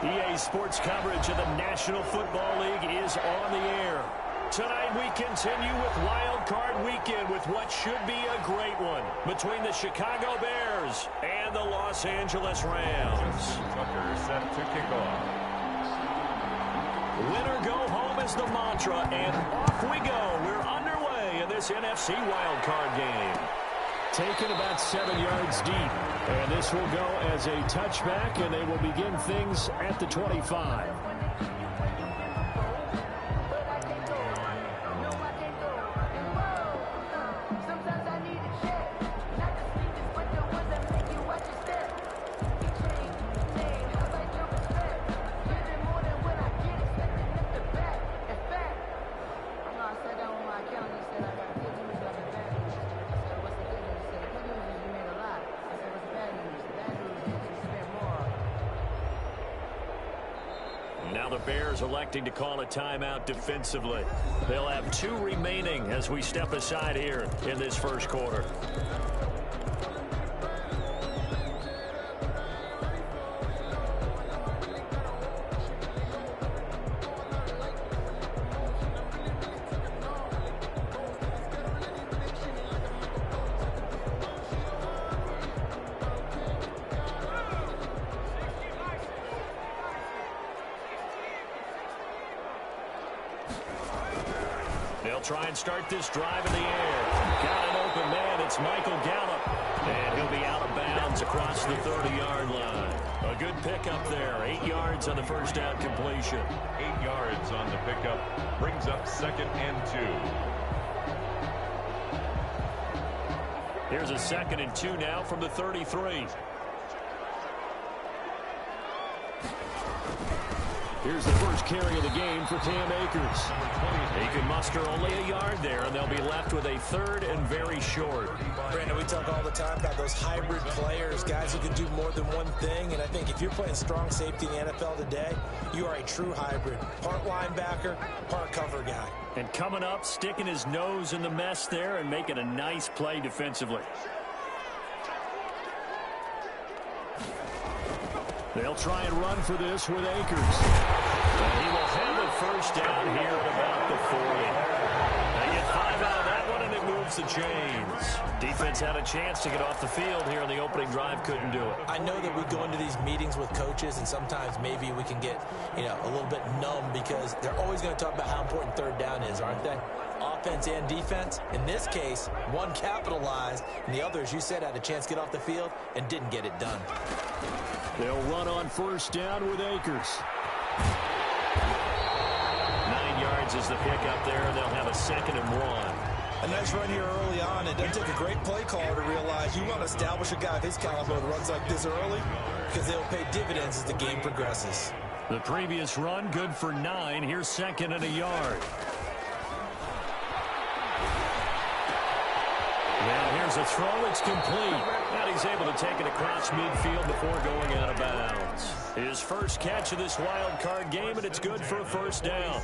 EA Sports coverage of the National Football League is on the air. Tonight we continue with Wild Card Weekend with what should be a great one between the Chicago Bears and the Los Angeles Rams. Tucker set to kick off. Winner go home is the mantra, and off we go. We're underway in this NFC Wild Card game. Taken about 7 yards deep, and this will go as a touchback, and they will begin things at the 25. Now the Bears electing to call a timeout defensively. They'll have 2 remaining as we step aside here in this first quarter. They'll try and start this drive in the air. Got an open man. It's Michael Gallup. And he'll be out of bounds across the 30-yard line. A good pickup there. 8 yards on the first down completion. 8 yards on the pickup. Brings up 2nd and 2. Here's a 2nd and 2 now from the 33. Here's the first carry of the game for Cam Akers. He can muster only a yard there, and they'll be left with a 3rd and very short. Brandon, we talk all the time about those hybrid players, guys who can do more than one thing. And I think if you're playing strong safety in the NFL today, you are a true hybrid. Part linebacker, part cover guy. And coming up, sticking his nose in the mess there and making a nice play defensively. They'll try and run for this with Akers. And he will have a first down here at about the 40. They get 5 out of that one, and it moves the chains. Defense had a chance to get off the field here in the opening drive, couldn't do it. I know that we go into these meetings with coaches, and sometimes maybe we can get, a little bit numb because they're always going to talk about how important 3rd down is, aren't they? Offense and defense. In this case, one capitalized, and the other, as you said, had a chance to get off the field and didn't get it done. They'll run on first down with Akers. 9 yards is the pickup there, and they'll have a 2nd and 1. A nice run here early on. It doesn't take a great play caller to realize you want to establish a guy of his caliber that runs like this early because they'll pay dividends as the game progresses. The previous run, good for 9. Here's 2nd and a yard. Now here's a throw. It's complete. And he's able to take it across midfield before going out of bounds. His first catch of this wild card game, and it's good for a first down.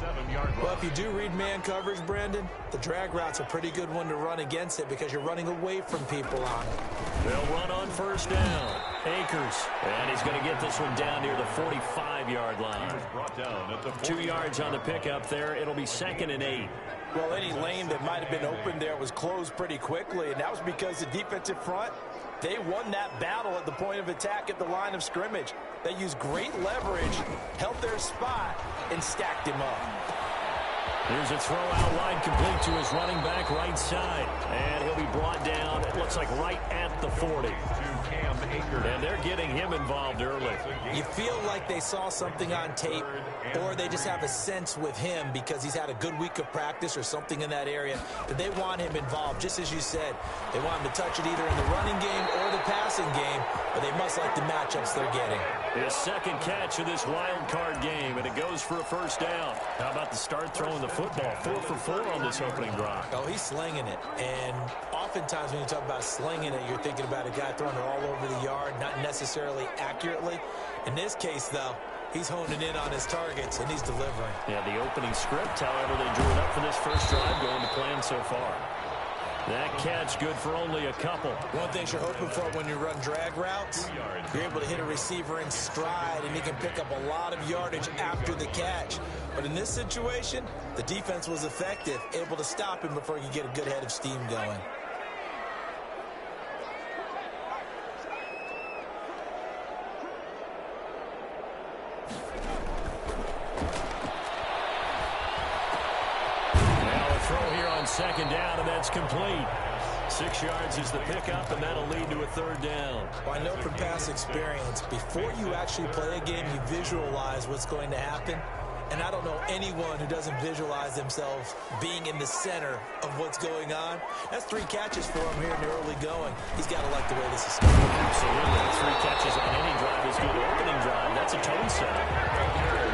Well, if you do read man coverage, Brandon, the drag route's a pretty good one to run against it because you're running away from people on it. They'll run on first down. Akers. And he's going to get this one down near the 45-yard line. 2 yards on the pickup there. It'll be 2nd and 8. Well, any lane that might have been open there was closed pretty quickly, and that was because the defensive front, they won that battle at the point of attack at the line of scrimmage. They used great leverage, held their spot, and stacked him up. Here's a throw out wide, complete to his running back right side. And he'll be brought down, it looks like right at the 40. And they're getting him involved early. You feel like they saw something on tape, or they just have a sense with him because he's had a good week of practice or something in that area that they want him involved. Just as you said, they want him to touch it either in the running game or the passing game, but they must like the matchups they're getting. His 2nd catch of this wild card game, and it goes for a first down. How about the start throwing the football? 4 for 4 on this opening drive. Oh, he's slinging it. And oftentimes when you talk about slinging it, you're thinking about a guy throwing it all over the yard, not necessarily accurately. In this case, though, he's honing in on his targets, and he's delivering. Yeah, the opening script, however, they drew it up for this first drive, going to plan so far. That catch good for only a couple. One thing you're hoping for when you run drag routes, you're able to hit a receiver in stride, and he can pick up a lot of yardage after the catch. But in this situation, the defense was effective, able to stop him before he could get a good head of steam going. Second down, and that's complete. 6 yards is the pickup, and that'll lead to a third down. Well, I know from past experience, before you actually play a game, you visualize what's going to happen. And I don't know anyone who doesn't visualize themselves being in the center of what's going on. That's 3 catches for him here in the early going. He's got to like the way this is starting. Absolutely. 3 catches on any drive is good. Opening drive, that's a tone setter.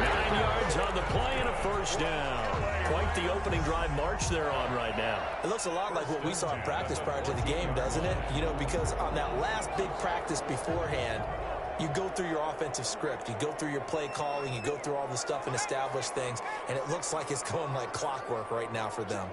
9 yards on the play and a first down. Quite the opening drive march they're on right now. It looks a lot like what we saw in practice prior to the game, doesn't it? You know, because on that last big practice beforehand, you go through your offensive script. You go through your play calling. You go through all the stuff and establish things. And it looks like it's going like clockwork right now for them.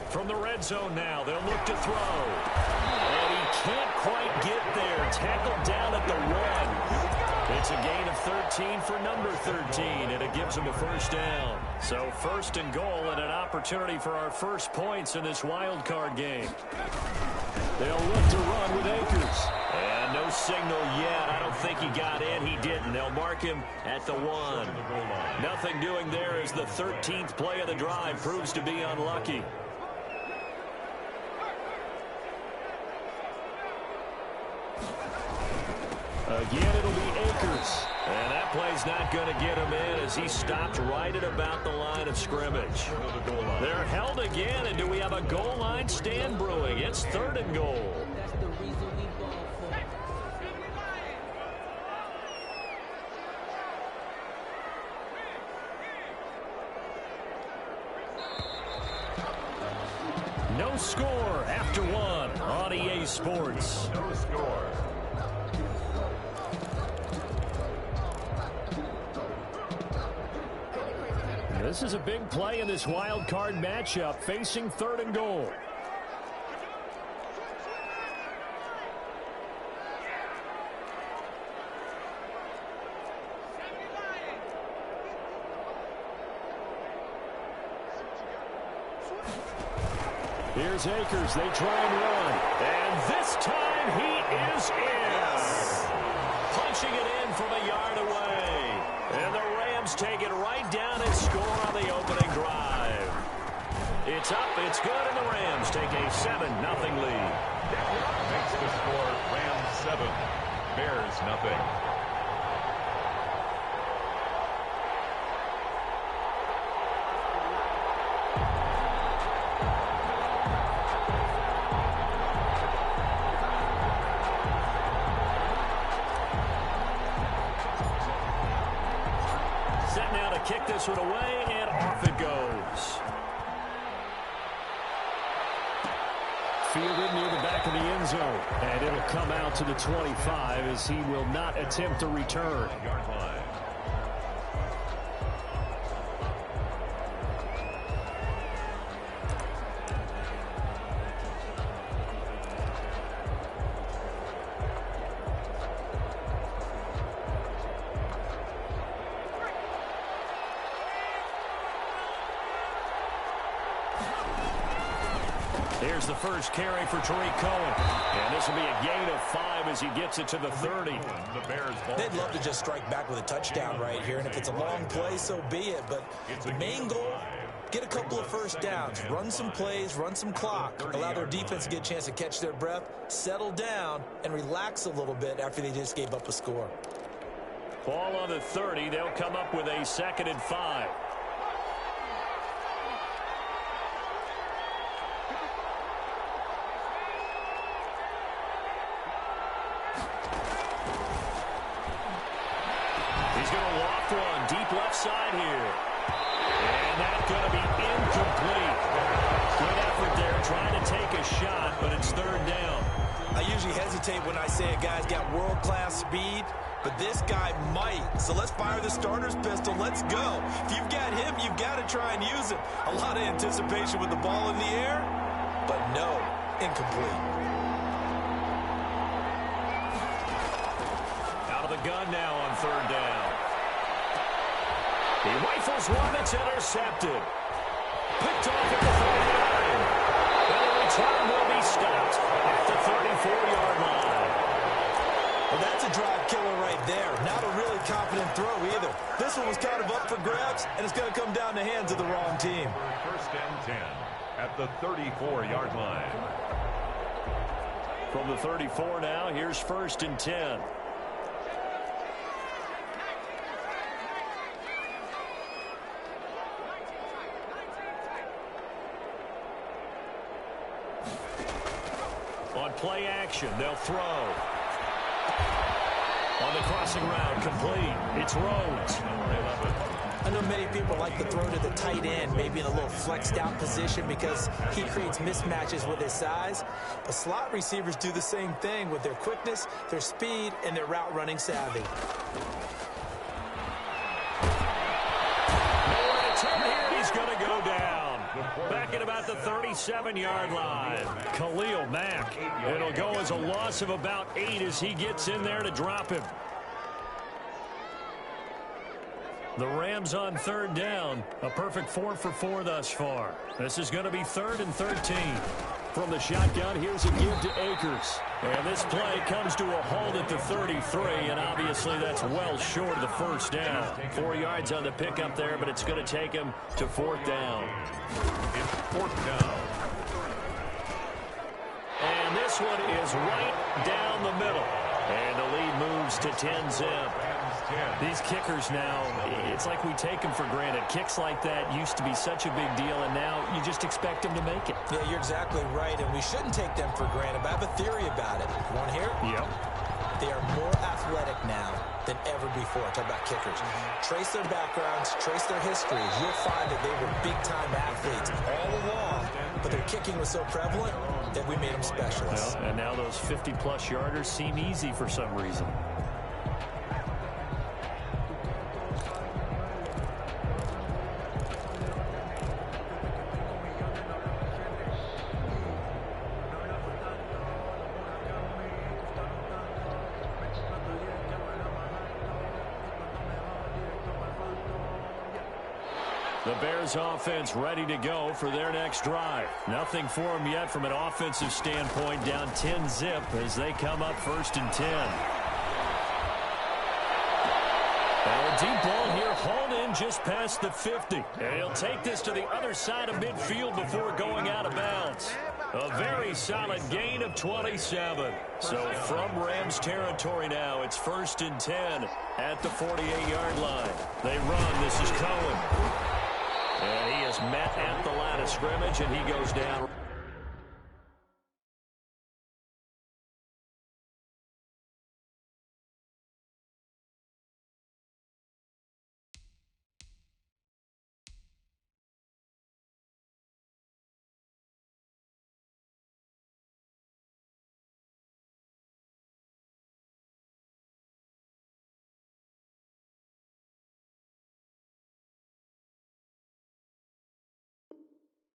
From the red zone now, they'll look to throw. And he can't quite get there. Tackled down at the 1. It's a gain of 13 for number 13, and it gives him a first down. So first and goal and an opportunity for our first points in this wild card game. They'll look to run with Akers. And no signal yet. I don't think he got in. He didn't. They'll mark him at the 1. Nothing doing there as the 13th play of the drive proves to be unlucky. Again, it'll be Akers. And that play's not going to get him in as he stopped right at about the line of scrimmage. They're held again, and do we have a goal line stand brewing? It's 3rd and goal. No score after 1 on EA Sports. No score. This is a big play in this wild card matchup, facing 3rd and goal. Here's Akers. They try and run. And this time he is in. Punching it in from a yard away. And the Rams take it right down and score on the opening drive. It's up, it's good, and the Rams take a 7-0 lead. Makes the score Rams 7, Bears nothing. Set now to kick this one away, and off it goes. Fielded near the back of the end zone. And it'll come out to the 25 as he will not attempt to return. Yard line. Here's the first carry for Tariq Cohen. And this will be a gain of 5 as he gets it to the 30. The Bears ball. They'd love to just strike back with a touchdown right here, and if it's a long play, so be it. But the main goal, get a couple of first downs, run some plays, run some clock, allow their defense to get a chance to catch their breath, settle down, and relax a little bit after they just gave up a score. Ball on the 30. They'll come up with a 2nd and 5. He's going to loft one deep left side here. And that's going to be incomplete. Good effort there trying to take a shot, but it's 3rd down. I usually hesitate when I say a guy's got world-class speed, but this guy might. So let's fire the starter's pistol. Let's go. If you've got him, you've got to try and use him. A lot of anticipation with the ball in the air, but no, incomplete. Out of the gun now on third down. He rifles one. It's intercepted. Picked off at the 49. And the return will be stopped at the 34-yard line. Well, that's a drive killer right there. Not a really confident throw either. This one was kind of up for grabs, and it's going to come down the hands of the wrong team. First and 10 at the 34-yard line. From the 34 now, here's first and 10. On play action, they'll throw. On the crossing route, complete. It's Rhodes. I know many people like to throw to the tight end, maybe in a little flexed out position because he creates mismatches with his size. But slot receivers do the same thing with their quickness, their speed, and their route running savvy. Nowhere to turn here. He's going to go down. Back at about the 37-yard line. Khalil Mack. It'll go as a loss of about 8 as he gets in there to drop him. The Rams on third down. A perfect 4 for 4 thus far. This is going to be 3rd and 13. From the shotgun, here's a give to Akers. And this play comes to a halt at the 33, and obviously that's well short of the first down. 4 yards on the pickup there, but it's going to take him to 4th down. It's 4th down. And this one is right down the middle. And the lead moves to 10-zip. These kickers now, it's like we take them for granted. Kicks like that used to be such a big deal, and now you just expect them to make it. Yeah, you're exactly right, and we shouldn't take them for granted, but I have a theory about it. You want to hear it? Yep. They are more athletic now than ever before. Talk about kickers. Trace their backgrounds, trace their histories. You'll find that they were big-time athletes all along, but their kicking was so prevalent that we made them specialists. Well, and now those 50-plus yarders seem easy for some reason. The Bears offense ready to go for their next drive. Nothing for them yet from an offensive standpoint, down 10-zip as they come up 1st and 10. Now a deep ball here, hauled in just past the 50. And he'll take this to the other side of midfield before going out of bounds. A very solid gain of 27. So from Rams territory now, it's 1st and 10 at the 48-yard line. They run. This is Cohen. And he is met at the line of scrimmage, and he goes down.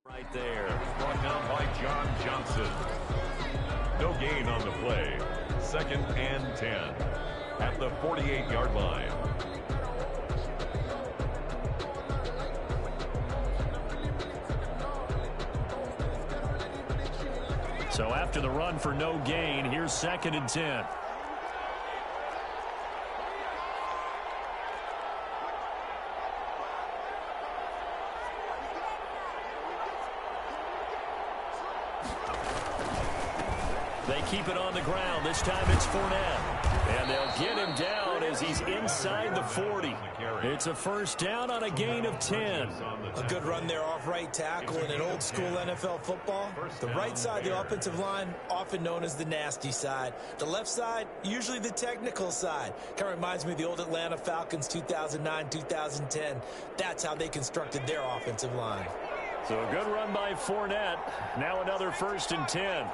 Right there. Brought down by John Johnson. No gain on the play. 2nd and 10 at the 48-yard line. So after the run for no gain, here's 2nd and 10. They keep it on the ground. This time it's Fournette. And they'll get him down as he's inside the 40. It's a 1st down on a gain of 10. A good run there off right tackle in an old school NFL football. The right side, the offensive line, often known as the nasty side. The left side, usually the technical side. Kind of reminds me of the old Atlanta Falcons 2009, 2010. That's how they constructed their offensive line. So a good run by Fournette. Now another 1st and 10.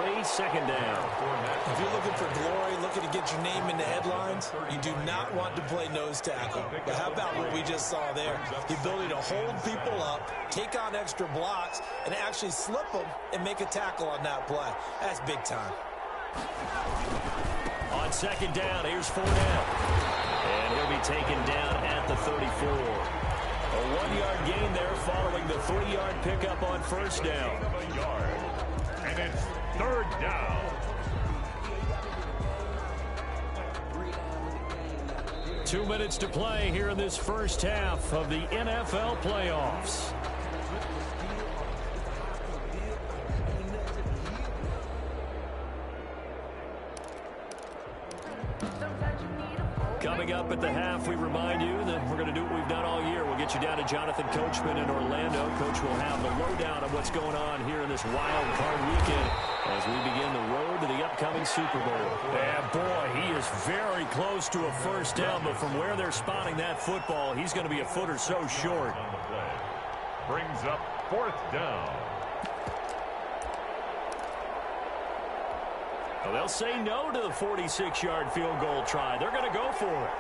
3, second down. If you're looking for glory, looking to get your name in the headlines, you do not want to play nose tackle. But how about what we just saw there? The ability to hold people up, take on extra blocks, and actually slip them and make a tackle on that play. That's big time. On second down, here's Fournette. And he'll be taken down at the 34. A 1-yard gain there following the 3-yard pickup on first down. And it's third down. Two minutes to play here in this first half of the NFL playoffs. Coming up at the half, we remind you that we're going to do what we've done all year. We'll get you down to Jonathan Coachman in Orlando. Coach will have the lowdown of what's going on here in this wild card weekend as we begin the road to the upcoming Super Bowl. Yeah, boy, he is very close to a first down, but from where they're spotting that football, he's going to be a foot or so short. On the play. Brings up fourth down. Well, they'll say no to the 46-yard field goal try. They're going to go for it.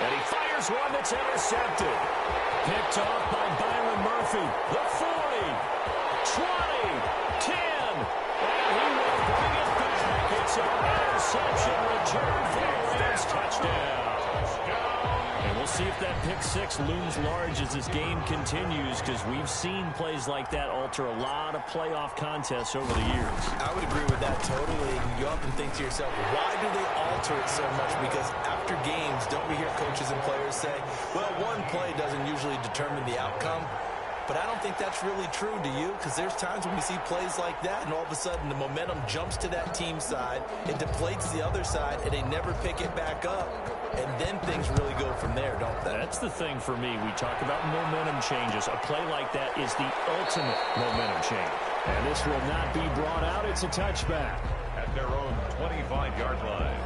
And he fires one that's intercepted. Picked off by Byron Murphy. The 40, 20, 10. And he will bring it back. It's an interception return for the Rams. Touchdown. And we'll see if that pick six looms large as this game continues, because we've seen plays like that alter a lot of playoff contests over the years. I would agree with that totally. You often think to yourself, why do they alter it so much? Because after games, don't we hear coaches and players say, well, one play doesn't usually determine the outcome? But I don't think that's really true, do you? Because there's times when we see plays like that, and all of a sudden the momentum jumps to that team side, it deflates the other side, and they never pick it back up. And then things really go from there, don't they? That's the thing for me. We talk about momentum changes. A play like that is the ultimate momentum change. And this will not be brought out. It's a touchback. At their own 25-yard line.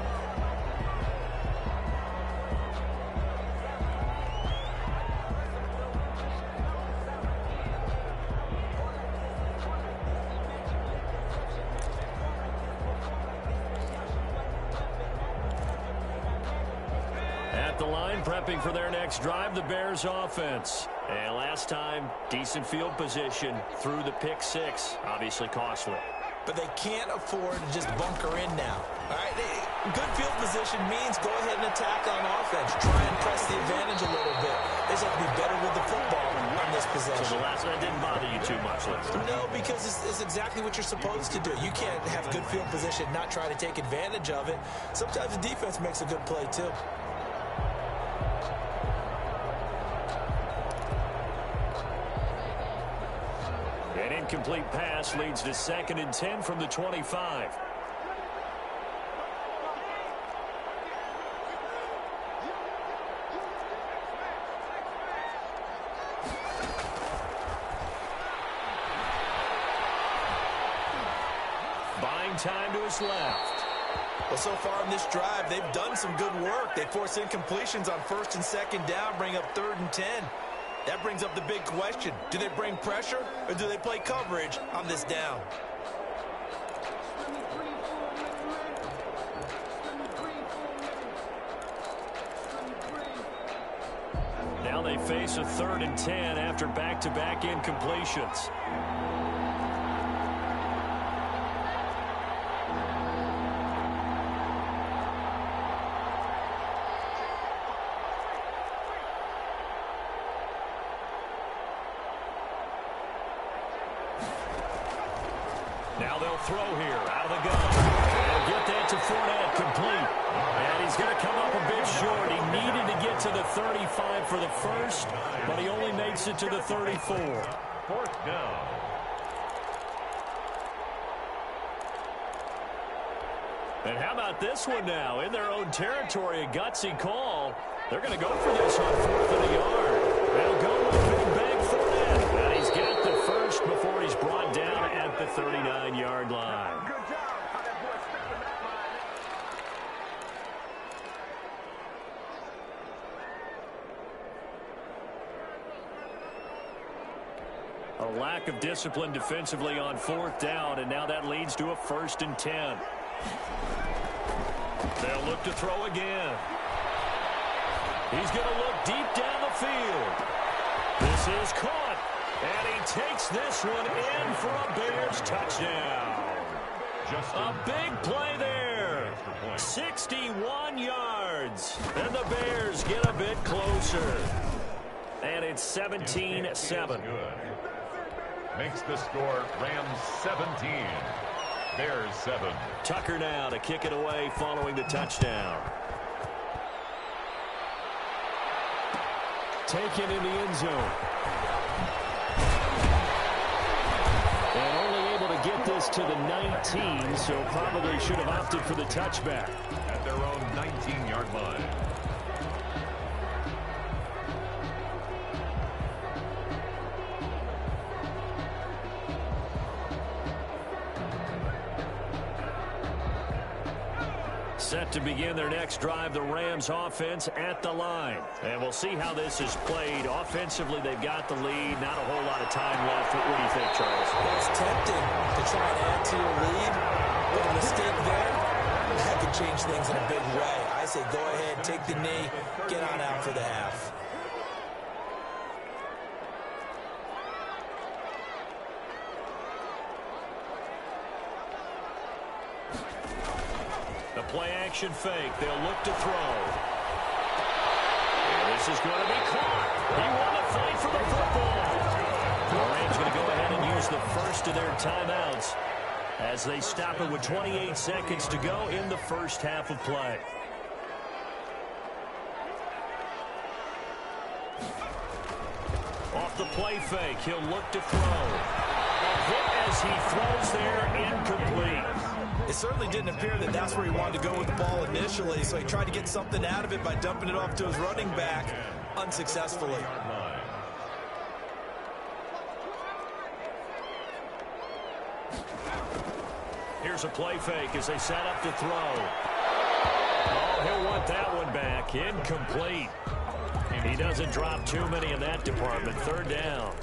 At the line, prepping for their next drive, the Bears offense. And last time, decent field position through the pick six. Obviously costly. But they can't afford to just bunker in now. All right, good field position means go ahead and attack on offense. Try and press the advantage a little bit. They just have to be better with the football on this possession. So the last one didn't bother you too much last time. No, because it's exactly what you're supposed to do. You can't have good field position, not try to take advantage of it. Sometimes the defense makes a good play, too. An incomplete pass leads to 2nd and 10 from the 25. Buying time to his left. Well, so far in this drive, they've done some good work. They force incompletions on 1st and 2nd down, bring up 3rd and 10. That brings up the big question. Do they bring pressure or do they play coverage on this down? Now they face a 3rd and 10 after back-to-back incompletions. Now they'll throw here out of the gun. They'll get that to Fournette, complete. And he's going to come up a bit short. He needed to get to the 35 for the first, but he only makes it to the 34. 4th down. And how about this one now? In their own territory, a gutsy call. They're going to go for this on 4th and a yard. They'll go with Big Bang Fournette. And he's got the first before he's brought down at the 39-yard line. A A lack of discipline defensively on 4th down, and now that leads to a 1st and 10. They'll look to throw again. He's going to look deep down the field. This is caught, and he takes this one in for a Bears touchdown. A big play there. 61 yards, and the Bears get a bit closer. And it's 17-7. Makes the score Rams 17, Bears 7. Tucker now to kick it away following the touchdown. Taken in the end zone. And only able to get this to the 19, so probably should have opted for the touchback. At their own 19-yard line. Set to begin their next drive, the Rams offense at the line. And we'll see how this is played. Offensively, they've got the lead. Not a whole lot of time left. What do you think, Charles? It's tempting to try and add to your lead, but a mistake there, that could change things in a big way. I say go ahead, take the knee, get on out for the half. The play-action fake. They'll look to throw. And this is going to be caught. He won the fight for the football. The Rams going to go ahead and use the first of their timeouts as they stop it with 28 seconds to go in the first half of play. Off the play fake, he'll look to throw. A hit as he throws there, incomplete. It certainly didn't appear that that's where he wanted to go with the ball initially, so he tried to get something out of it by dumping it off to his running back unsuccessfully. Here's a play fake as they set up to throw. Oh, he'll want that one back. Incomplete. He doesn't drop too many in that department. 3rd down.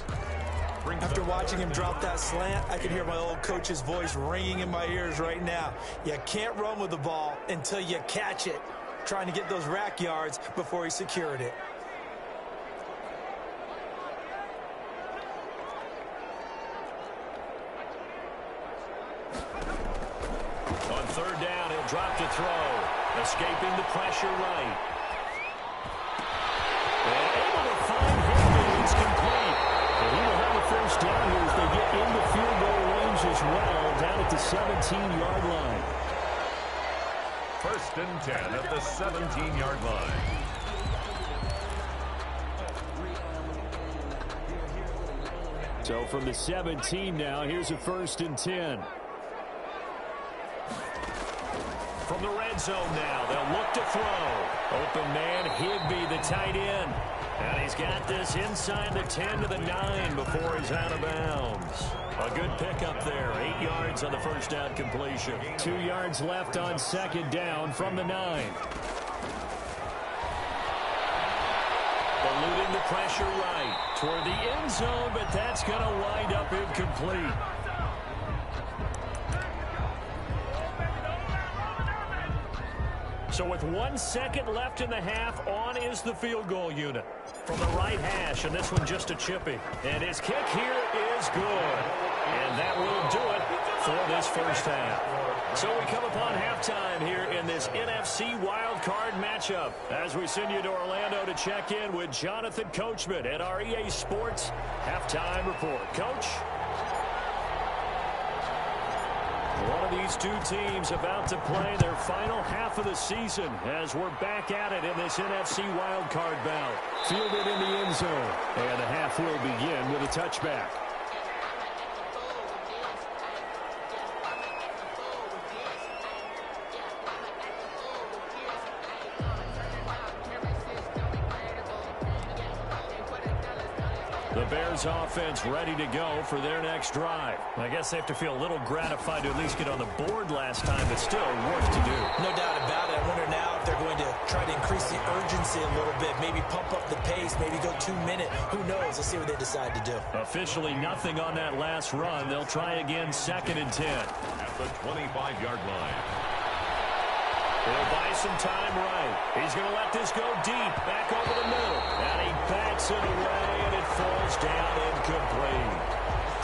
After watching him drop that slant, I can hear my old coach's voice ringing in my ears right now. You can't run with the ball until you catch it. Trying to get those rack yards before he secured it. On 3rd down, he'll drop to throw. Escaping the pressure right. And able to find him. It's complete. And he will have a 1st down here as they get into field goal range as well, down at the 17-yard line. 1st and 10 at the 17-yard line. So from the 17 now, here's a 1st and 10. From the red zone now, they'll look to throw. Open man, Higbee, the tight end. And he's got this inside the 10 to the 9 before he's out of bounds. A good pickup there. 8 yards on the 1st down completion. 2 yards left on 2nd down from the 9. Eluding the pressure right toward the end zone, but that's going to wind up incomplete. So with 1 second left in the half, on is the field goal unit. From the right hash, and this one just a chippy. And his kick here is good. And that will do it for this 1st half. So we come upon halftime here in this NFC wildcard matchup as we send you to Orlando to check in with Jonathan Coachman at our EA Sports Halftime Report. Coach? One of these two teams about to play their final half of the season as we're back at it in this NFC wildcard bout. Fielded in the end zone. And the half will begin with a touchback. The Bears offense ready to go for their next drive. I guess they have to feel a little gratified to at least get on the board last time, but still work to do. No doubt about it. I wonder now if they're going to try to increase the urgency a little bit, maybe pump up the pace, maybe go 2 minute. Who knows? Let's see what they decide to do. Officially nothing on that last run. They'll try again 2nd and 10. At the 25-yard line. He'll buy some time right. He's going to let this go deep, back over the middle. And he backs it away, and it falls down incomplete.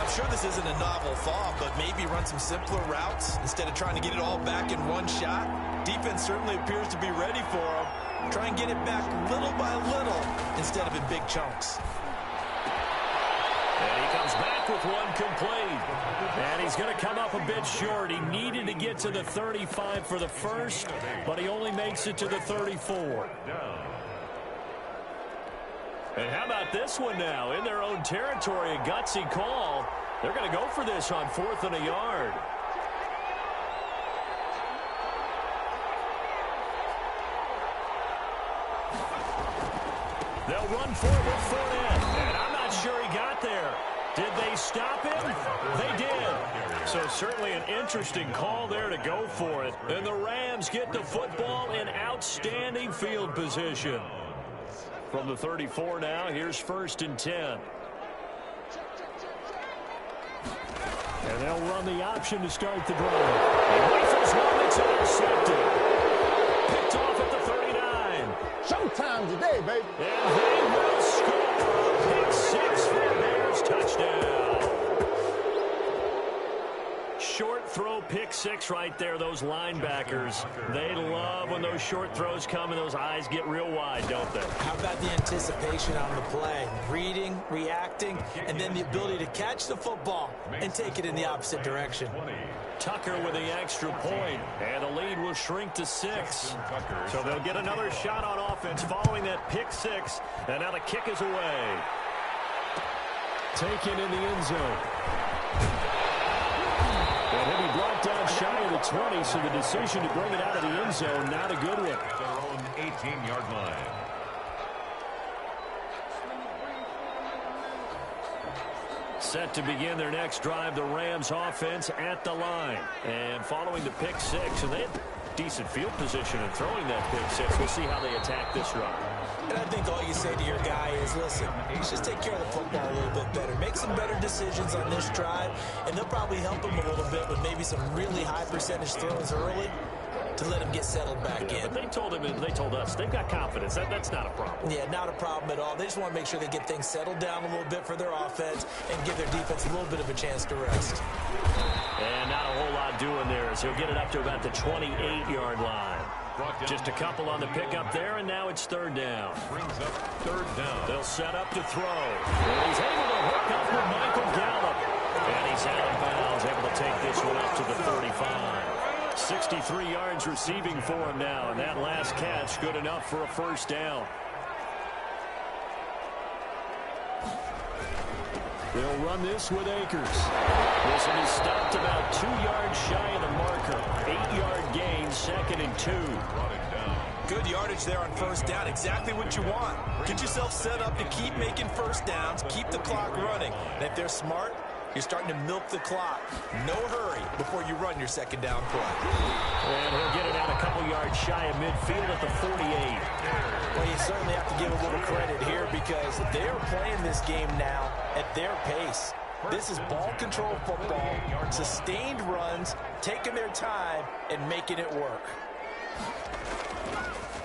I'm sure this isn't a novel thought, but maybe run some simpler routes instead of trying to get it all back in one shot. Defense certainly appears to be ready for him. Try and get it back little by little instead of in big chunks. And he comes back with one complete. And he's going to come up a bit short. He needed to get to the 35 for the first, but he only makes it to the 34. And how about this one now? In their own territory, a gutsy call. They're going to go for this on 4th and a yard. They'll run for it with Fournette. And I'm not sure he got there. Did they stop him? They did. So certainly an interesting call there to go for it. And the Rams get the football in outstanding field position. From the 34 now, here's 1st and 10. And they'll run the option to start the drive. He rifles one that's intercepted. Picked off at the 39. Showtime today, baby. And they will score a pick 6 for the Bears. Touchdown. Short throw, pick 6 right there. Those linebackers, they love when those short throws come and those eyes get real wide, don't they? How about the anticipation on the play? Reading, reacting, and then the ability to catch the football and take it in the opposite direction. Tucker with the extra point, and the lead will shrink to 6. So they'll get another shot on offense following that pick 6, and now the kick is away. Taken in the end zone. And he'll be brought down shy of the 20, so the decision to bring it out of the end zone, not a good one. Their own 18-yard line. Set to begin their next drive, the Rams offense at the line. And following the pick 6, and they had decent field position in throwing that pick 6. We'll see how they attack this run. And I think all you say to your guy is, listen, let's just take care of the football a little bit better. Make some better decisions on this drive, and they'll probably help him a little bit with maybe some really high percentage throws early to let him get settled back in. But they told him, and they told us, they've got confidence. That's not a problem. Yeah, not a problem at all. They just want to make sure they get things settled down a little bit for their offense and give their defense a little bit of a chance to rest. And not a whole lot doing there as he'll get it up to about the 28-yard line. Just a couple on the pickup there, and now it's 3rd down. Brings up 3rd down. They'll set up to throw. And he's able to hook up with Michael Gallup. And he's out of bounds, able to take this one up to the 35. 63 yards receiving for him now, and that last catch good enough for a 1st down. They'll run this with Akers. This one is stopped about 2 yards shy of the marker. 8-yard gain, 2nd and 2. Brought it down. Good yardage there on 1st down. Exactly what you want. Get yourself set up to keep making 1st downs, keep the clock running. And if they're smart, you're starting to milk the clock. No hurry before you run your 2nd down play. And he'll get it out a couple yards shy of midfield at the 48. Well, you certainly have to give a little credit here because they're playing this game now at their pace. This is ball control football, sustained runs, taking their time and making it work.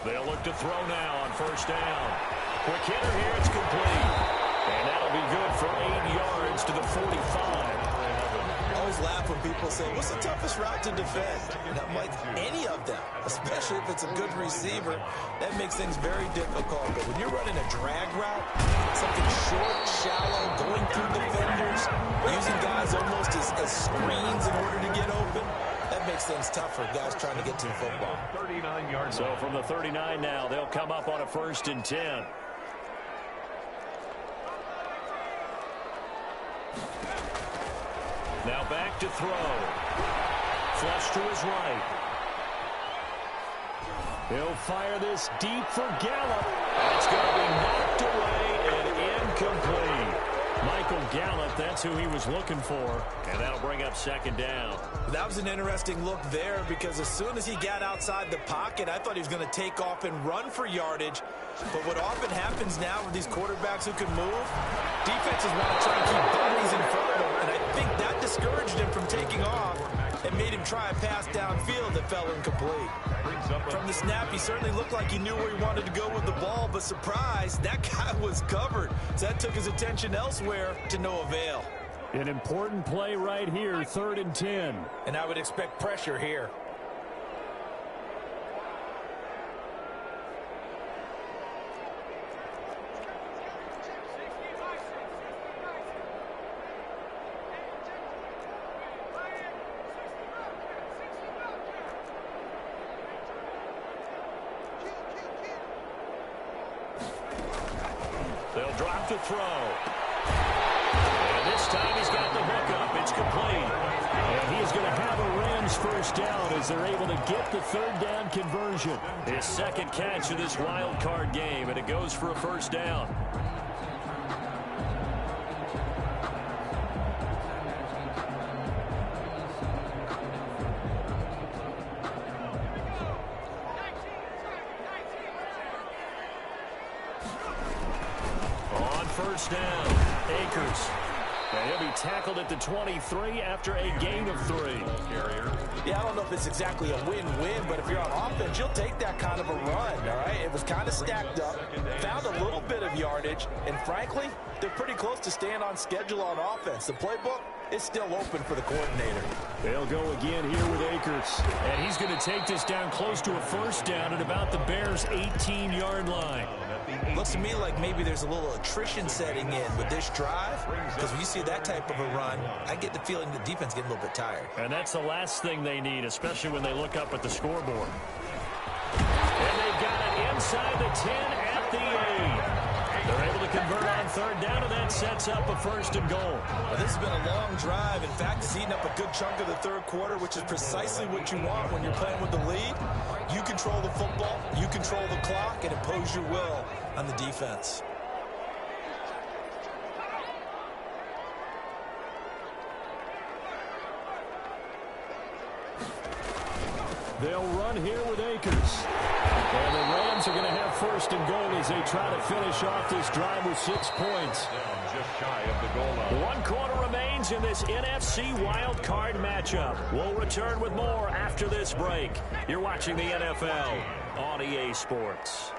They'll look to throw now on 1st down. Quick hitter here, it's complete. And that'll be good for 8 yards to the 45. I always laugh when people say, what's the toughest route to defend? And I'm like, any of them, especially if it's a good receiver. That makes things very difficult. But when you're running a drag route, something short, shallow, going through defenders, using guys almost as screens in order to get open, that makes things tough for guys trying to get to the football. 39 yards. So from the 39 now, they'll come up on a 1st and 10. Now back to throw. Flush to his right. He'll fire this deep for Gallup. It's going to be knocked away and incomplete. Michael Gallup, that's who he was looking for. And that'll bring up second down. That was an interesting look there because as soon as he got outside the pocket, I thought he was going to take off and run for yardage. But what often happens now with these quarterbacks who can move, defenses want to try and keep bodies in front of them. And I think that discouraged him from taking off and made him try a pass downfield that fell incomplete. From the snap, he certainly looked like he knew where he wanted to go with the ball, but surprise, that guy was covered. So that took his attention elsewhere to no avail. An important play right here, 3rd and 10. And I would expect pressure here. They'll drop the throw. And this time he's got the hook up. It's complete. And he is going to have a Rams first down as they're able to get the 3rd down conversion. His second catch of this wild card game, and it goes for a first down. First down, Akers. And he'll be tackled at the 23 after a gain of 3. Yeah, I don't know if it's exactly a win-win, but if you're on offense, you'll take that kind of a run, all right? It was kind of stacked up, found a little bit of yardage, and frankly, they're pretty close to staying on schedule on offense. The playbook is still open for the coordinator. They'll go again here with Akers. And he's going to take this down close to a first down at about the Bears' 18-yard line. Looks to me like maybe there's a little attrition setting in with this drive, because when you see that type of a run, I get the feeling the defense getting a little bit tired. And that's the last thing they need, especially when they look up at the scoreboard. And they've got it inside the 10 at the 8. They're able to convert on 3rd down, and that sets up a 1st and goal. Well, this has been a long drive. In fact, it's eaten up a good chunk of the 3rd quarter, which is precisely what you want when you're playing with the lead. You control the football, you control the clock, and impose your will on the defense. They'll run here with Akers. And the Rams are going to have 1st and goal as they try to finish off this drive with 6 points. Just shy of the goal line. 1 quarter remains in this NFC wild card matchup. We'll return with more after this break. You're watching the NFL on EA Sports.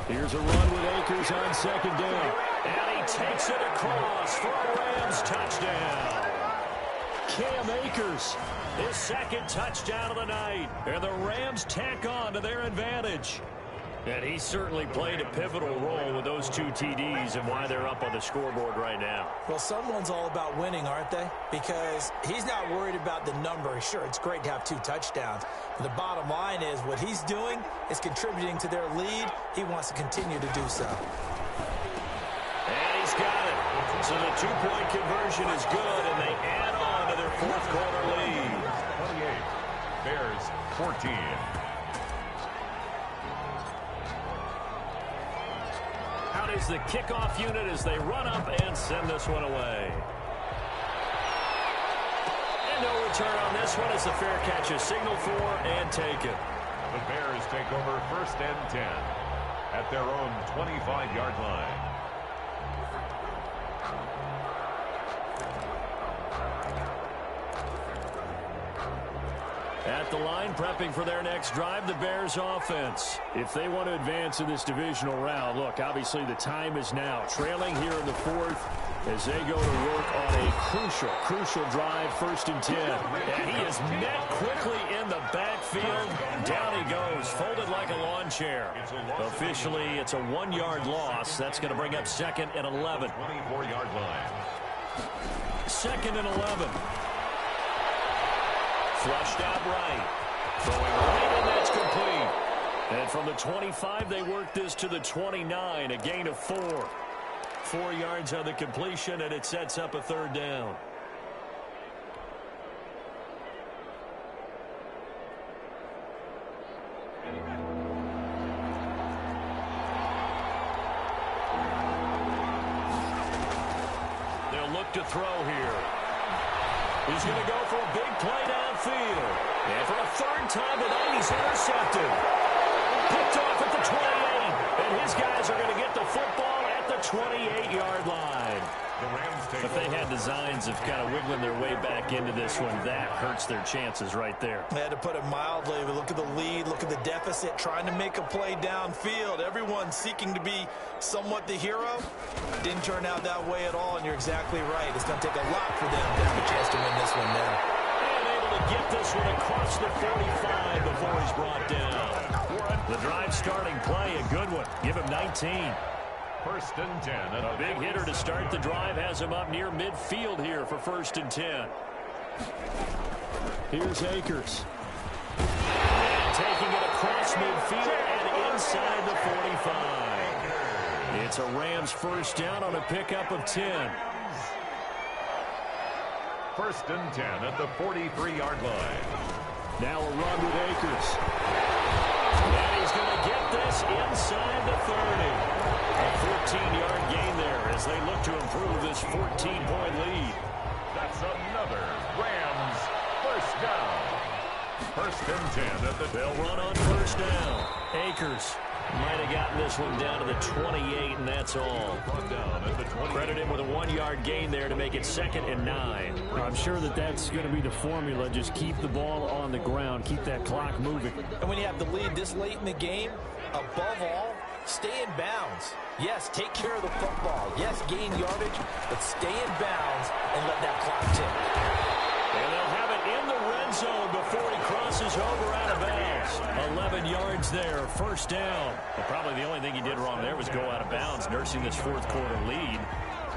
Here's a run with Akers on 2nd down. And he takes it across for a Rams touchdown. Cam Akers, his 2nd touchdown of the night. And the Rams tack on to their advantage. And he certainly played a pivotal role with those 2 TDs and why they're up on the scoreboard right now. Well, someone's all about winning, aren't they? Because he's not worried about the number. Sure, it's great to have 2 touchdowns. But the bottom line is what he's doing is contributing to their lead. He wants to continue to do so. And he's got it. So the 2-point conversion is good, and they add on to their 4th quarter lead. 28, Bears 14. Out is the kickoff unit as they run up and send this one away. And no return on this one as the fair catch is signaled for and taken. The Bears take over 1st and 10 at their own 25-yard line. At the line, prepping for their next drive, the Bears offense. If they want to advance in this divisional round, look, obviously the time is now. Trailing here in the 4th as they go to work on a crucial drive, 1st and 10. And he is met quickly in the backfield. Down he goes, folded like a lawn chair. Officially, it's a 1-yard loss. That's going to bring up 2nd and 11. 24-yard line. 2nd and 11. Flushed out right. Throwing right, and that's complete. And from the 25, they work this to the 29, a gain of 4. 4 yards on the completion, and it sets up a 3rd down. They'll look to throw here. He's going to go for a big play downfield. And for a third time tonight, he's intercepted. Picked off at the 28. And his guys are going to get the football at the 28-yard line. If they had designs of kind of wiggling their way back into this one, that hurts their chances right there. They had to put it mildly. But look at the lead, look at the deficit, trying to make a play downfield. Everyone seeking to be somewhat the hero. Didn't turn out that way at all, and you're exactly right. It's going to take a lot for them to have a chance to win this one now. And able to get this one across the 45 before he's brought down. The drive starting play, a good one. Give him 19. First and 10. A big hitter to start the drive has him up near midfield here for first and 10. Here's Akers. And taking it across midfield and inside the 45. It's a Rams first down on a pickup of 10. First and 10 at the 43-yard line. Now a run with Akers. And he's going to get this inside the 30. A 14-yard gain there as they look to improve this 14-point lead. That's another Rams first down. First and 10 at the... They'll run on first down. Akers might have gotten this one down to the 28, and that's all. Credit him with a 1-yard gain there to make it 2nd and 9. I'm sure that that's going to be the formula. Just keep the ball on the ground. Keep that clock moving. And when you have the lead this late in the game, above all, stay in bounds. Yes, take care of the football. Yes, gain yardage, but stay in bounds and let that clock tick. And they'll have it in the red zone before he crosses over out of bounds. 11 yards there, first down. Well, probably the only thing he did wrong there was go out of bounds, nursing this fourth-quarter lead.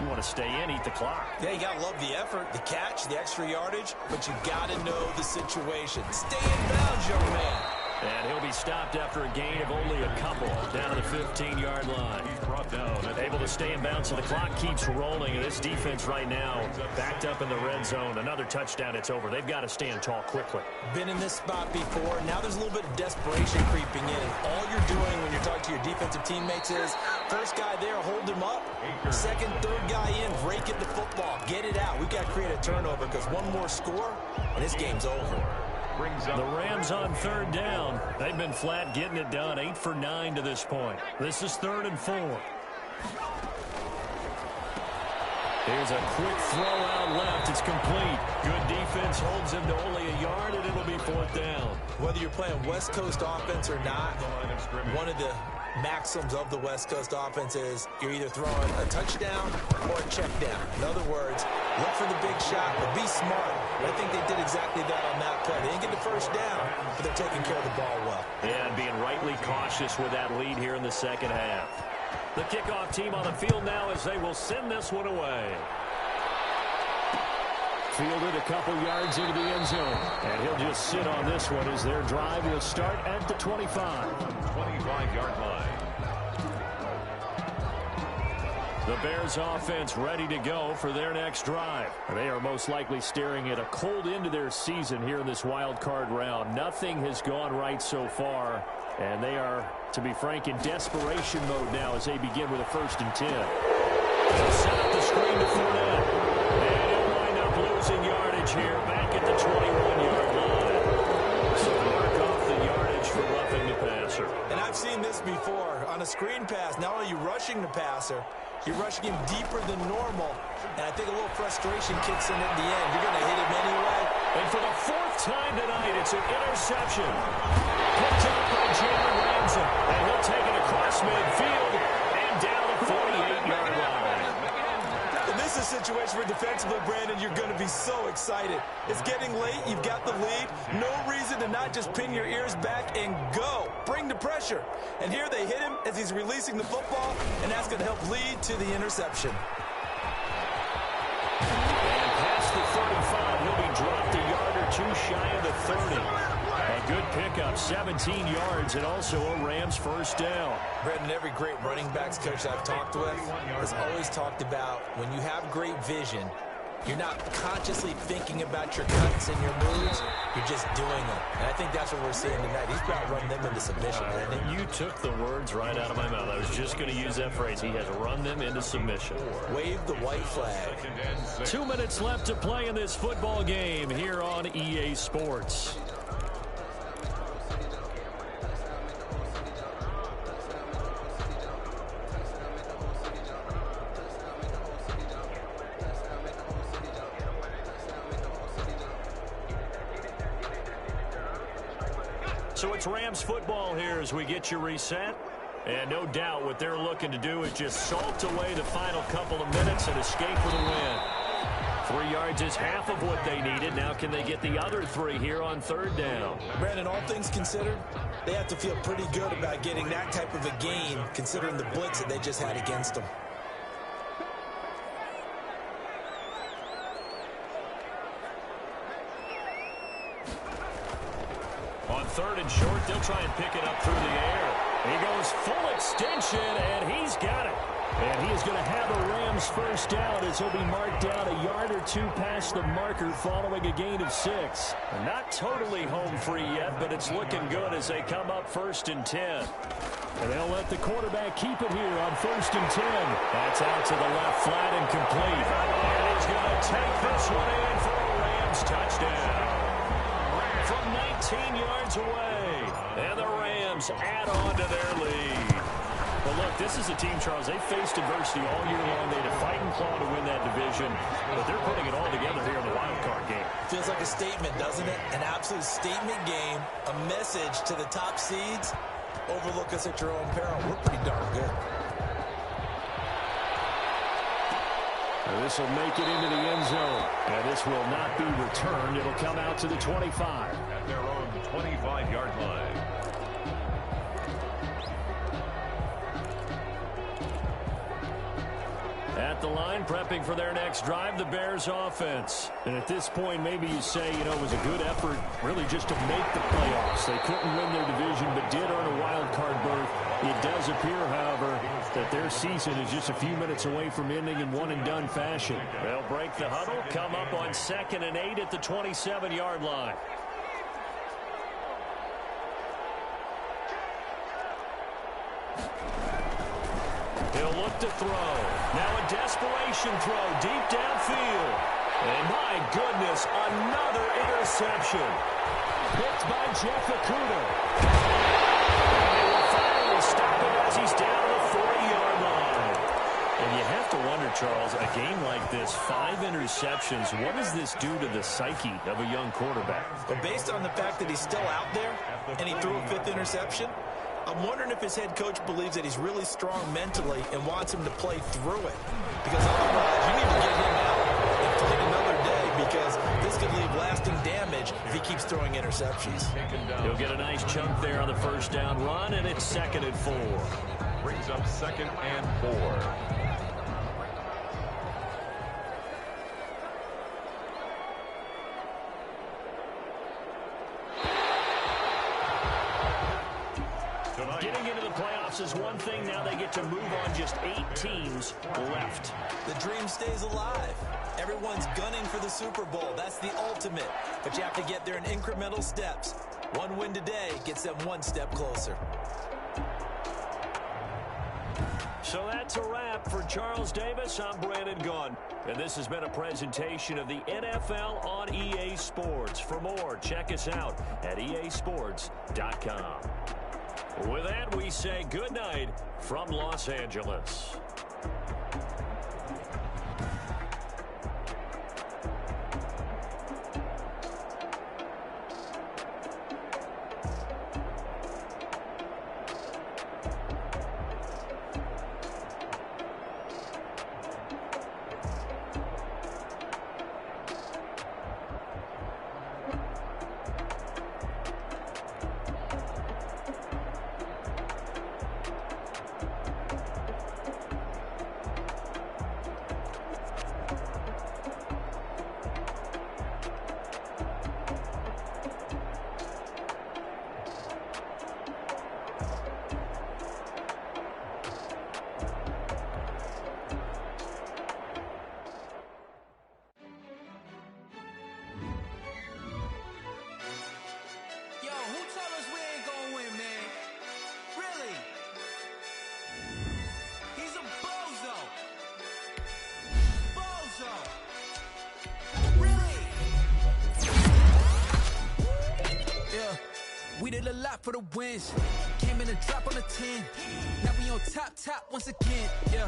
You want to stay in, eat the clock. Yeah, you got to love the effort, the catch, the extra yardage, but you got to know the situation. Stay in bounds, young man. And he'll be stopped after a gain of only a couple down to the 15-yard line. He's brought down. Able to stay in bounds, so the clock keeps rolling. And this defense right now backed up in the red zone. Another touchdown, it's over. They've got to stand tall quickly. Been in this spot before. Now there's a little bit of desperation creeping in. And all you're doing when you're talking to your defensive teammates is first guy there, hold him up. Second, third guy in, break it to football. Get it out. We've got to create a turnover because one more score, and this game's over. The Rams on third down. They've been flat getting it done. 8 for 9 to this point. This is 3rd and 4. Here's a quick throw out left. It's complete. Good defense holds him to only a yard, and it'll be 4th down. Whether you're playing West Coast offense or not, one of the maxims of the West Coast offense is you're either throwing a touchdown or a check down. In other words, look for the big shot, but be smart. And I think they did exactly that on that play. They didn't get the first down, but they're taking care of the ball well. And being rightly cautious with that lead here in the second half. The kickoff team on the field now as they will send this one away. Fielded a couple yards into the end zone. And he'll just sit on this one as their drive will start at the 25. 25-yard line. The Bears offense ready to go for their next drive. They are most likely staring at a cold end to their season here in this wild card round. Nothing has gone right so far, and they are, to be frank, in desperation mode now as they begin with a 1st and 10. They'll set up the screen to Fournette, and he'll wind up losing yardage here back at the 21-yard line. So mark off the yardage for roughing the passer. And I've seen this before. On a screen pass, not only are you rushing the passer, you're rushing him deeper than normal. And I think a little frustration kicks in at the end. You're going to hit him anyway. And for the 4th time tonight, it's an interception. Picked up by Jalen Ramsey. And he'll take it across midfield and down the 48-yard line. And this is a situation where defensively, Brandon, you're going to be so excited. It's getting late. You've got the lead. No reason to not just pin your ears back and go. Bring the pressure. And here they hit him as he's releasing the football, and that's going to help lead to the interception. And past the 35, he'll be dropped a yard or two shy of the 30. A good pickup, 17 yards, and also a Rams first down. Brandon, every great running backs coach I've talked with has always talked about when you have great vision, You're not consciously thinking about your cuts and your moves. You're just doing them. And I think that's what we're seeing tonight. He's about to run them into submission. You took the words right out of my mouth. I was just going to use that phrase. He has run them into submission. Wave the white flag. 2 minutes left to play in this football game here on EA Sports. So it's Rams football here as we get you reset. And no doubt what they're looking to do is just salt away the final couple of minutes and escape with a win. 3 yards is half of what they needed. Now can they get the other 3 here on third down? Brandon, all things considered, they have to feel pretty good about getting that type of a gain considering the blitz that they just had against them. On third and short, they'll try and pick it up through the air. He goes full extension, and he's got it. And he is going to have a Rams first down as he'll be marked down a yard or 2 past the marker following a gain of 6. Not totally home free yet, but it's looking good as they come up 1st and 10. And they'll let the quarterback keep it here on 1st and 10. That's out to the left, flat and complete. And he's going to take this one in for a Rams touchdown. From 19 yards away. And the Rams add on to their lead. Well, look, this is a team, Charles, they faced adversity all year long. They had to fight and claw to win that division, but they're putting it all together here in the wild card game. Feels like a statement, doesn't it? An absolute statement game, a message to the top seeds. Overlook us at your own peril. We're pretty darn good. This will make it into the end zone, and this will not be returned. It'll come out to the 25. At their own 25-yard line. At the line, prepping for their next drive, the Bears offense. And at this point, maybe you say, you know, it was a good effort really just to make the playoffs. They couldn't win their division, but did earn a wild card berth. It does appear, however, that their season is just a few minutes away from ending in one-and-done fashion. They'll break the huddle, come up on 2nd and 8 at the 27-yard line. He'll look to throw. Now a desperation throw deep downfield. And my goodness, another interception. Picked by Jeff Okudah. And they will finally stop him as he's down to the 40-yard line. And you have to wonder, Charles, a game like this, 5 interceptions, what does this do to the psyche of a young quarterback? But based on the fact that he's still out there and he threw a 5th interception, I'm wondering if his head coach believes that he's really strong mentally and wants him to play through it. Because otherwise, you need to get him out and play another day because this could leave lasting damage if he keeps throwing interceptions. He'll get a nice chunk there on the first down run, and it's 2nd and 4. Brings up 2nd and 4. Getting into the playoffs is one thing. Now they get to move on. Just 8 teams left. The dream stays alive. Everyone's gunning for the Super Bowl. That's the ultimate. But you have to get there in incremental steps. One win today gets them 1 step closer. So that's a wrap for Charles Davis. I'm Brandon Gunn. And this has been a presentation of the NFL on EA Sports. For more, check us out at easports.com. With that, we say good night from Los Angeles. wins. Came in a drop on a 10. Now we on top once again. Yeah.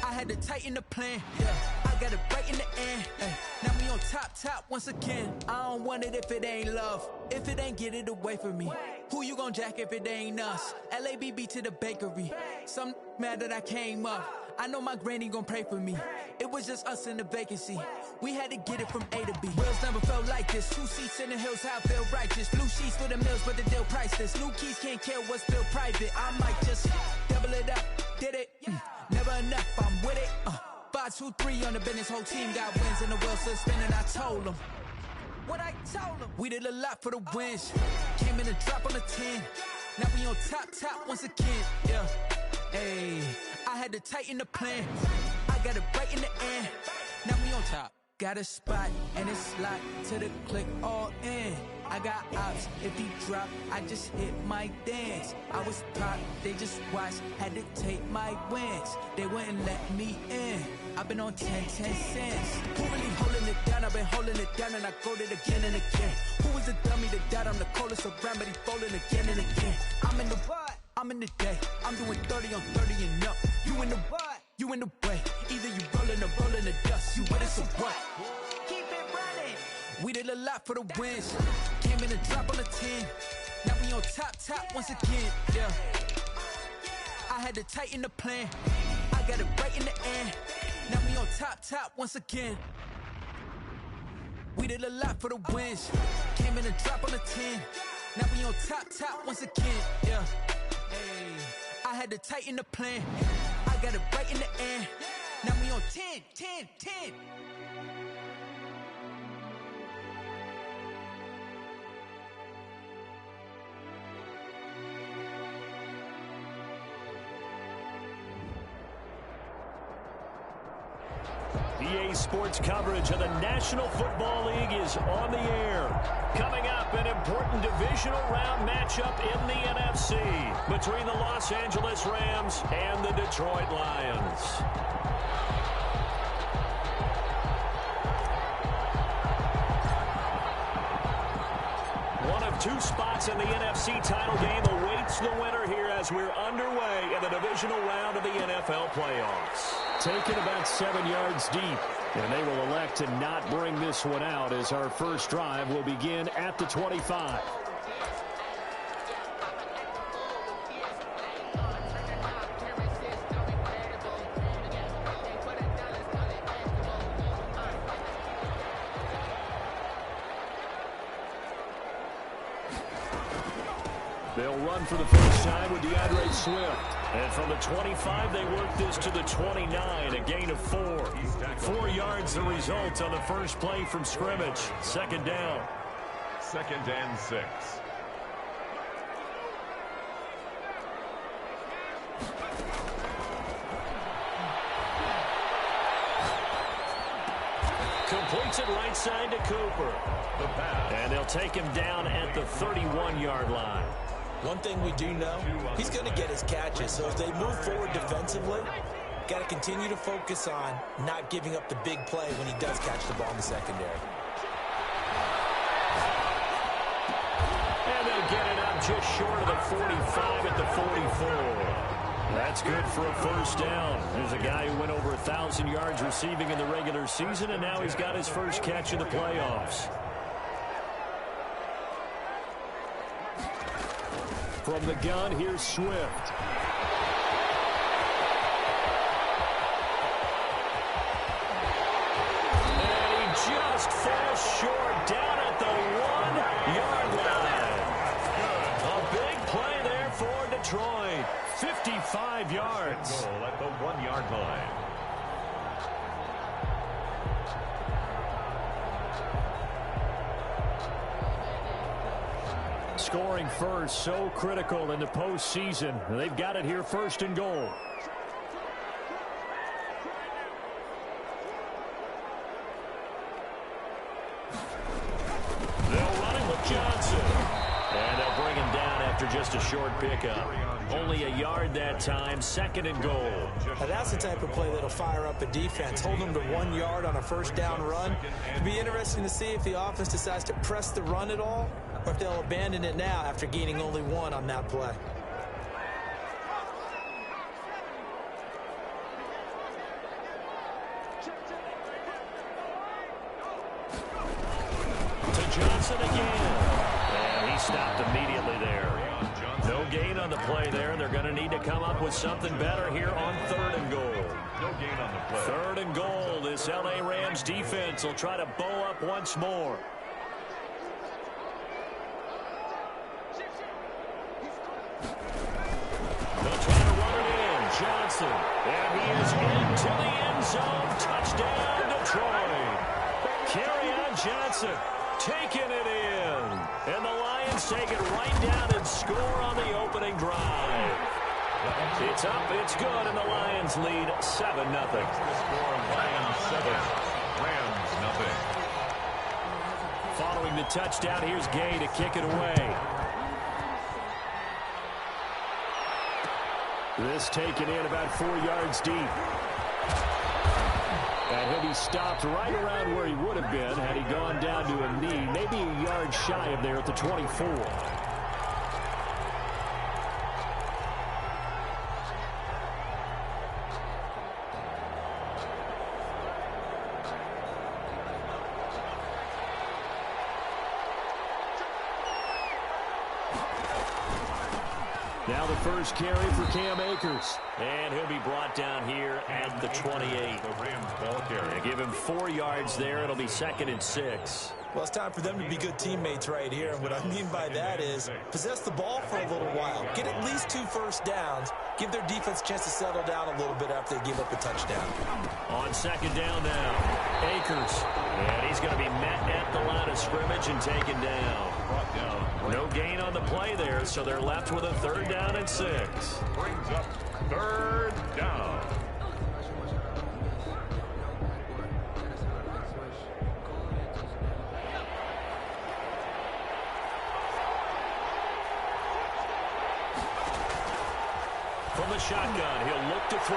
I had to tighten the plan. Yeah. I got it right in the end. Now we on top once again. I don't want it if it ain't love. If it ain't, get it away from me. Who you gon' jack if it ain't us? LABB to the bakery. Some mad that I came up. I know my granny gon' pray for me. It was just us in the vacancy. We had to get it from A to B. Wheels never felt like this. 2 seats in the hills, how I feel righteous. Blue sheets for the mills, but the deal priceless. New keys can't care what's still private. I might just double it up. Did it? Never enough, I'm with it. 5, 2, 3 on the business. Whole team got wins and the wheels still spinning. I told them what I told them. We did a lot for the wins. Came in a drop on a 10. Now we on top once again. Yeah. Hey, I had to tighten the plan. I got it right in the end. Now we on top. Got a spot and it's locked to the click all in. I got ops, if he drop, I just hit my dance. I was pop, they just watched, had to take my wins. They wouldn't let me in. I've been on 10 cents. Who really holding it down? I've been holding it down and I go it again and again. Who was the dummy that died? I'm the coldest around, but he folding again and again. I'm in the what? I'm in the day. I'm doing 30 on 30 and up. You in the what? You in the way. Either you rolling or rolling the dust. You with us or what? Keep it running. We did a lot for the wins. Came in a drop on a 10. Now we on top once again. Yeah. I had to tighten the plan. I got it right in the end. Now we on top once again. We did a lot for the wins. Came in a drop on a 10. Now we on top once again. Yeah. Hey, I had to tighten the plan. I got it right in the end. Now we on 10. EA Sports coverage of the National Football League is on the air. Coming up, an important divisional round matchup in the NFC between the Los Angeles Rams and the Detroit Lions. One of 2 spots in the NFC title game awaits the winner here as we're underway in the divisional round of the NFL playoffs. Taken about 7 yards deep, and they will elect to not bring this one out as our first drive will begin at the 25. They'll run for the first time with DeAndre Swift. And from the 25, they work this to the 29, a gain of 4. 4 yards the result on the first play from scrimmage. Second down. 2nd and 6. Completes it right side to Cooper. The pass. And they'll take him down at the 31-yard line. One thing we do know, he's going to get his catches. So if they move forward defensively, got to continue to focus on not giving up the big play when he does catch the ball in the secondary. And they'll get it up just short of the 45 at the 44. That's good for a first down. There's a guy who went over 1,000 yards receiving in the regular season, and now he's got his first catch in the playoffs. From the gun, here's Swift. And he just falls short down at the 1-yard line. A big play there for Detroit. 55 yards. Goal at the 1-yard line. Scoring first, so critical in the postseason. They've got it here, 1st and goal. They'll run it with Johnson. And they'll bring him down after just a short pickup. Only a yard that time, 2nd and goal. Now that's the type of play that'll fire up a defense. Hold them to 1 yard on a first down run. It'll be interesting to see if the offense decides to press the run at all or if they'll abandon it now after gaining only 1 on that play. To Johnson again. And he stopped immediately there. No gain on the play there. They're going to need to come up with something better here on 3rd and goal. No gain on the play. 3rd and goal. This L.A. Rams defense will try to bow up once more. They'll try to run it in. Johnson. And he is into the end zone. Touchdown, Detroit. Kerryon Johnson taking it in. And the Lions take it right down and score on the opening drive. It's up, it's good, and the Lions lead 7-0. Score Lions 7, Rams nothing. Following the touchdown, here's Gay to kick it away. This taken in about 4 yards deep. And he'll be stopped right around where he would have been had he gone down to a knee, maybe a yard shy of there at the 24. Now the first carry for Cam Akers. And he'll be brought down here at the 28. The Rams ball carrier. Give him 4 yards there. It'll be 2nd and 6. Well, it's time for them to be good teammates right here. And what I mean by that is possess the ball for a little while. Get at least 2 first downs. Give their defense a chance to settle down a little bit after they give up a touchdown. On 2nd down now, Akers. And he's going to be met at the line of scrimmage and taken down. Brought down. No gain on the play there, so they're left with a 3rd down and 6. Brings up 3rd down. From the shotgun, he'll look to throw.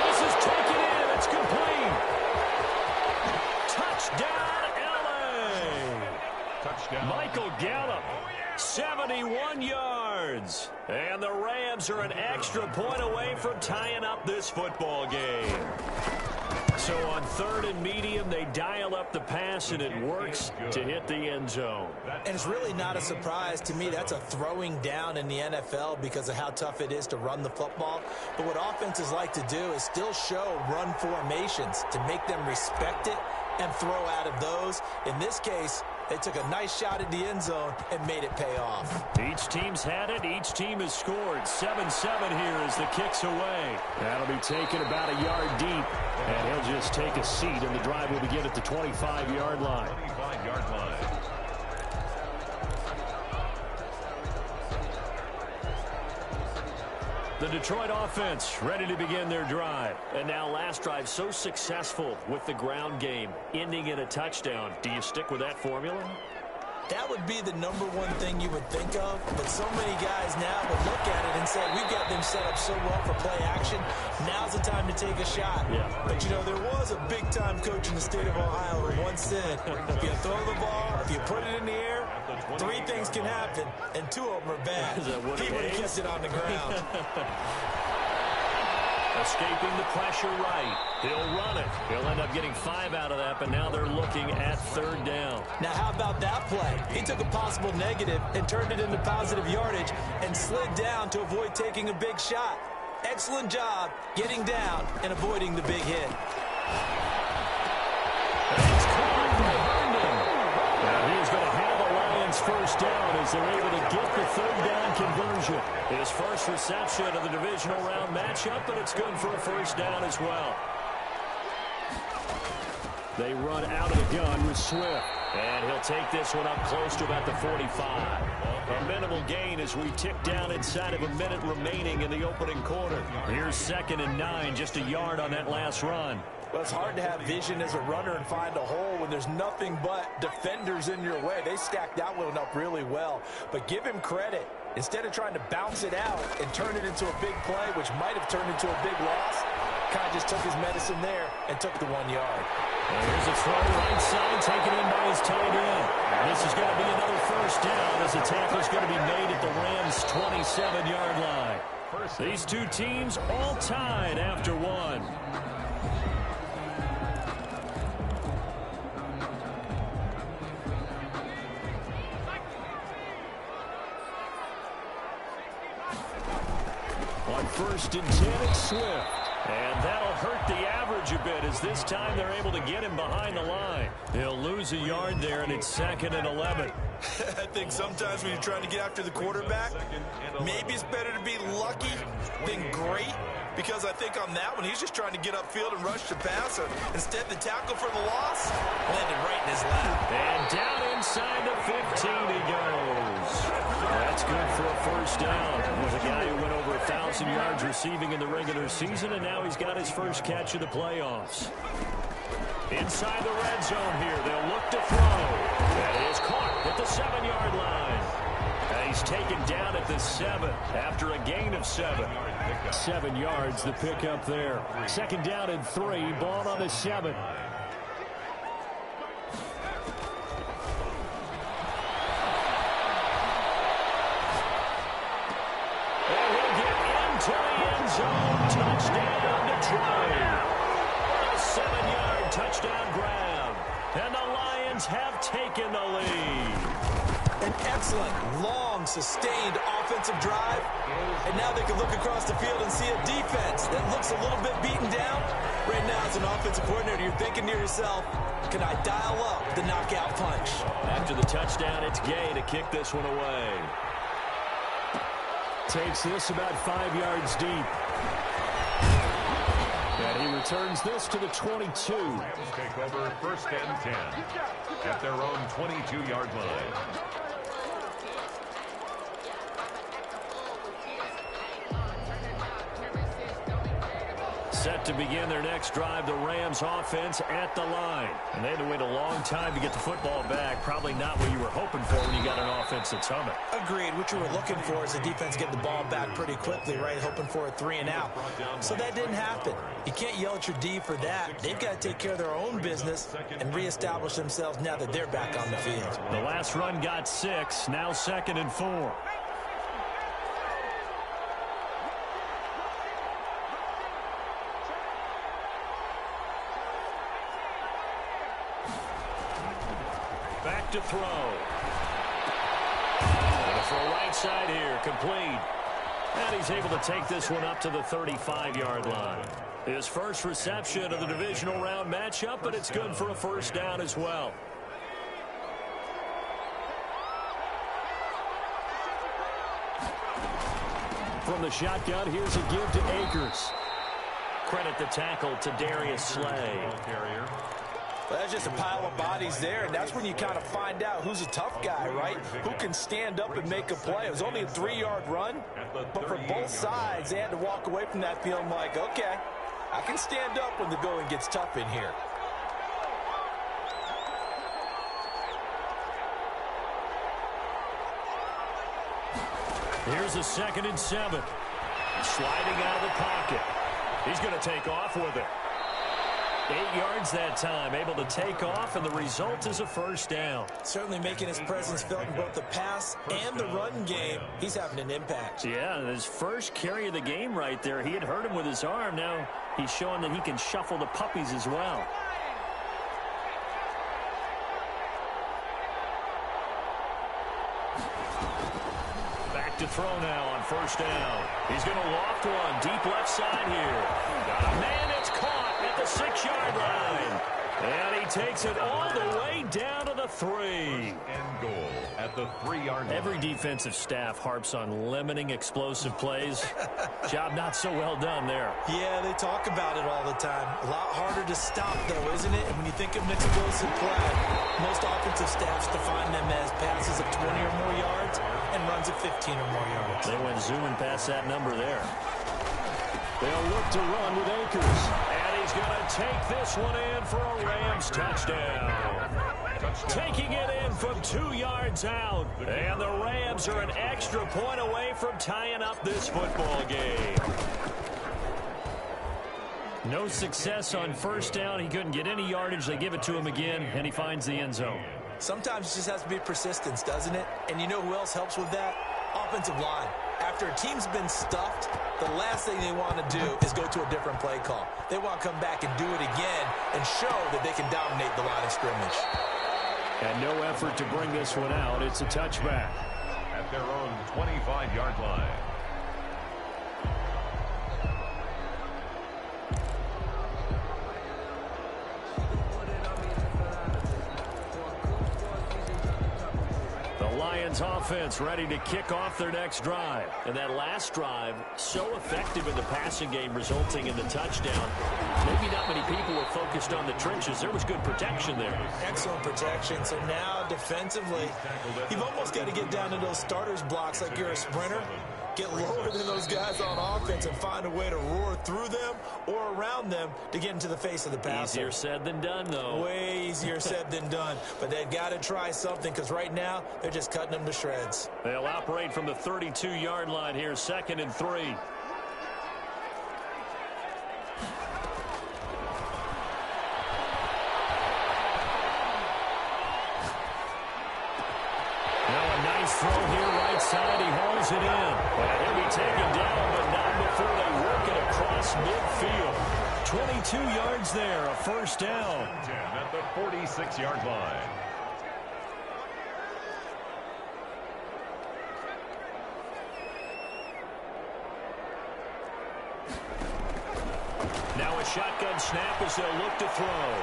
This is taken in. It's complete. Touchdown, L.A. Touchdown. Michael Gallup, 71 yards. And the Rams are an extra point away from tying up this football game. So on 3rd and medium, they dial up the pass, and it works to hit the end zone. And it's really not a surprise to me. That's a throwing down in the NFL because of how tough it is to run the football. But what offenses like to do is still show run formations to make them respect it and throw out of those. In this case, they took a nice shot at the end zone and made it pay off. Each team's had it. Each team has scored. 7-7 here as the kick's away. That'll be taken about a yard deep. And he'll just take a seat, and the drive will begin at the 25-yard line. 25-yard line. The Detroit offense ready to begin their drive. And now last drive so successful with the ground game, ending in a touchdown. Do you stick with that formula? That would be the #1 thing you would think of, but so many guys now would look at it and say, we've got them set up so well for play action, now's the time to take a shot. Yeah. But, you know, there was a big-time coach in the state of Ohio who once said, if you throw the ball, if you put it in the air, 3 things can happen, and 2 of them are bad. Is that what he it would have is? kept it on the ground. Escaping the pressure right. He'll run it. He'll end up getting 5 out of that, but now they're looking at 3rd down. Now, how about that play? He took a possible negative and turned it into positive yardage and slid down to avoid taking a big shot. Excellent job getting down and avoiding the big hit. It's caught by Herndon. Now he's going to have the Lions first down as they're able to get the 3rd down conversion. His first reception of the divisional round matchup, but it's good for a first down as well. They run out of the gun with Swift. And he'll take this one up close to about the 45. A minimal gain as we tick down inside of a minute remaining in the opening quarter. Here's 2nd and 9, just a yard on that last run. Well, it's hard to have vision as a runner and find a hole when there's nothing but defenders in your way. They stacked that one up really well. But give him credit. Instead of trying to bounce it out and turn it into a big play, which might have turned into a big loss, kind of just took his medicine there and took the 1 yard. And here's a throw right side, taken in by his tight end. This is going to be another first down as the tackle is going to be made at the Rams' 27-yard line. These two teams all tied after one. On 1st and 10, it's Swift. And that'll hurt the average a bit as this time they're able to get him behind the line. He'll lose a yard there, and it's 2nd and 11. I think sometimes when you're trying to get after the quarterback, maybe it's better to be lucky than great, because I think on that one, he's just trying to get upfield and rush the passer. Instead, the tackle for the loss landed right in his lap. And down inside the 15 he goes. That's good for a first down. He was a guy who went over 1,000 yards receiving in the regular season, and now he's got his first catch of the playoffs. Inside the red zone here, they'll look to throw. That is caught at the 7-yard line. And he's taken down at the 7 after a gain of 7. 7 yards, the pickup there. 2nd down and 3, ball on the 7. And he'll get into the end zone. Touchdown, Detroit. A 7-yard touchdown grab. And the Lions have taken the lead. An excellent, long, sustained offensive drive. And now they can look across the field and see a defense that looks a little bit beaten down. Right now, as an offensive coordinator, you're thinking to yourself, can I dial up the knockout punch? After the touchdown, it's Gay to kick this one away. Takes this about 5 yards deep. And he returns this to the 22. Rams take over 1st and 10 at their own 22-yard line. Set to begin their next drive, the Rams offense at the line. And they had to wait a long time to get the football back. Probably not what you were hoping for when you got an offense that's humming. Agreed. What you were looking for is the defense getting the ball back pretty quickly, right? Hoping for a 3 and out. So that didn't happen. You can't yell at your D for that. They've got to take care of their own business and reestablish themselves now that they're back on the field. The last run got 6, now 2nd and 4. Back to throw. And a throw right side here, complete. And he's able to take this one up to the 35-yard line. His first reception of the divisional round matchup, but it's good for a first down as well. From the shotgun, here's a give to Akers. Credit the tackle to Darius Slay. Well, that's just a pile of bodies there, and that's when you kind of find out who's a tough guy, right? Who can stand up and make a play. It was only a 3-yard run, but for both sides, they had to walk away from that feeling like, okay, I can stand up when the going gets tough in here. Here's a 2nd and 7. Sliding out of the pocket. He's going to take off with it. 8 yards that time, able to take off, and the result is a first down. Certainly making his presence felt in both the pass and the run game. He's having an impact. Yeah, his first carry of the game right there. He had hurt him with his arm. Now he's showing that he can shuffle the puppies as well. Back to throw now on first down. He's going to loft one deep left side here. Got a man, it's caught at the 6-yard line. And he takes it all the way down to the 3. And goal at the 3-yard line. Every defensive staff harps on limiting explosive plays. Job not so well done there. Yeah, they talk about it all the time. A lot harder to stop, though, isn't it? And when you think of an explosive play, most offensive staffs define them as passes of 20 or more yards and runs of 15 or more yards. They went zooming past that number there. They'll look to run with Akers. And he's going to take this one in for a Rams touchdown. Taking it in from 2 yards out. And the Rams are an extra point away from tying up this football game. No success on first down. He couldn't get any yardage. They give it to him again, and he finds the end zone. Sometimes it just has to be persistence, doesn't it? And you know who else helps with that? Offensive line. After a team's been stuffed, the last thing they want to do is go to a different play call. They want to come back and do it again and show that they can dominate the line of scrimmage. And no effort to bring this one out. It's a touchback. At their own 25-yard line. Lions offense ready to kick off their next drive. And that last drive, so effective in the passing game, resulting in the touchdown. Maybe not many people were focused on the trenches. There was good protection there. Excellent protection. So now defensively, you've almost got to get down to those starters blocks like you're a sprinter. Get lower than those guys on offense and find a way to roar through them or around them to get into the face of the passer. Easier said than done, though. Way easier said than done. But they've got to try something because right now they're just cutting them to shreds. They'll operate from the 32-yard line here, 2nd and 3. Throw here right side. He hauls it in. And he'll be taken down, but not before they work it across midfield. 22 yards there, a first down. At the 46-yard line. Now a shotgun snap as they'll look to throw.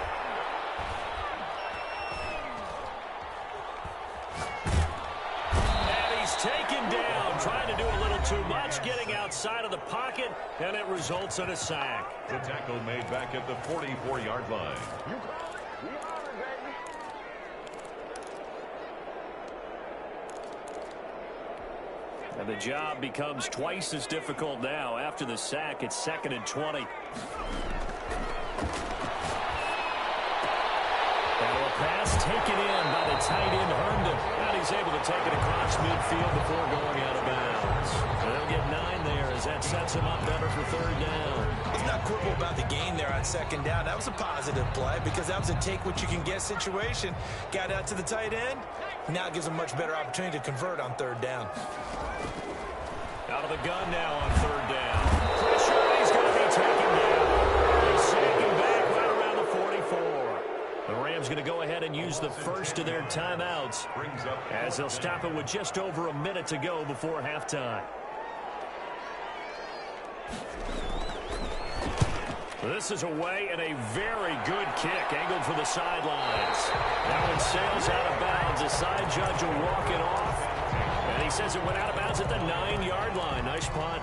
Taken down, trying to do a little too much, getting outside of the pocket, and it results in a sack. The tackle made back at the 44-yard line. And the job becomes twice as difficult now. After the sack, it's 2nd and 20. Now a pass taken in by the tight end, Herndon. And he's able to take it across midfield before going out of bounds. And they'll get 9 there as that sets him up better for 3rd down. Let's not quibble about the gain there on 2nd down. That was a positive play because that was a take-what-you-can-get situation. Got out to the tight end. Now it gives him a much better opportunity to convert on 3rd down. Out of the gun now on 3rd down. Pressure, he's going to be taken down. They sack him back right around the 44. The Rams going to go ahead and use the first of their timeouts as they'll stop it with just over a minute to go before halftime. This is away and a very good kick angled for the sidelines. That one sails out of bounds. The side judge will walk it off. And he says it went out of bounds at the 9-yard line. Nice punt.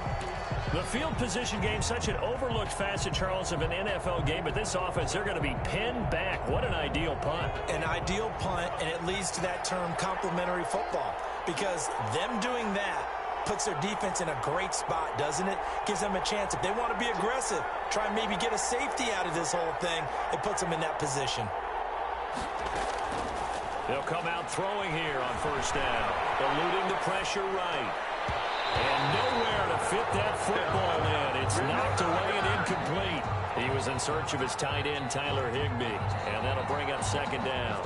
The field position game, such an overlooked facet, Charles, of an NFL game, but this offense, they're going to be pinned back. What an ideal punt. An ideal punt, and it leads to that term complementary football, because them doing that puts their defense in a great spot, doesn't it? Gives them a chance. If they want to be aggressive, try and maybe get a safety out of this whole thing, it puts them in that position. They'll come out throwing here on 1st down, eluding the pressure right. And nowhere to fit that football in. It's knocked away and incomplete. He was in search of his tight end, Tyler Higbee. And that'll bring up 2nd down.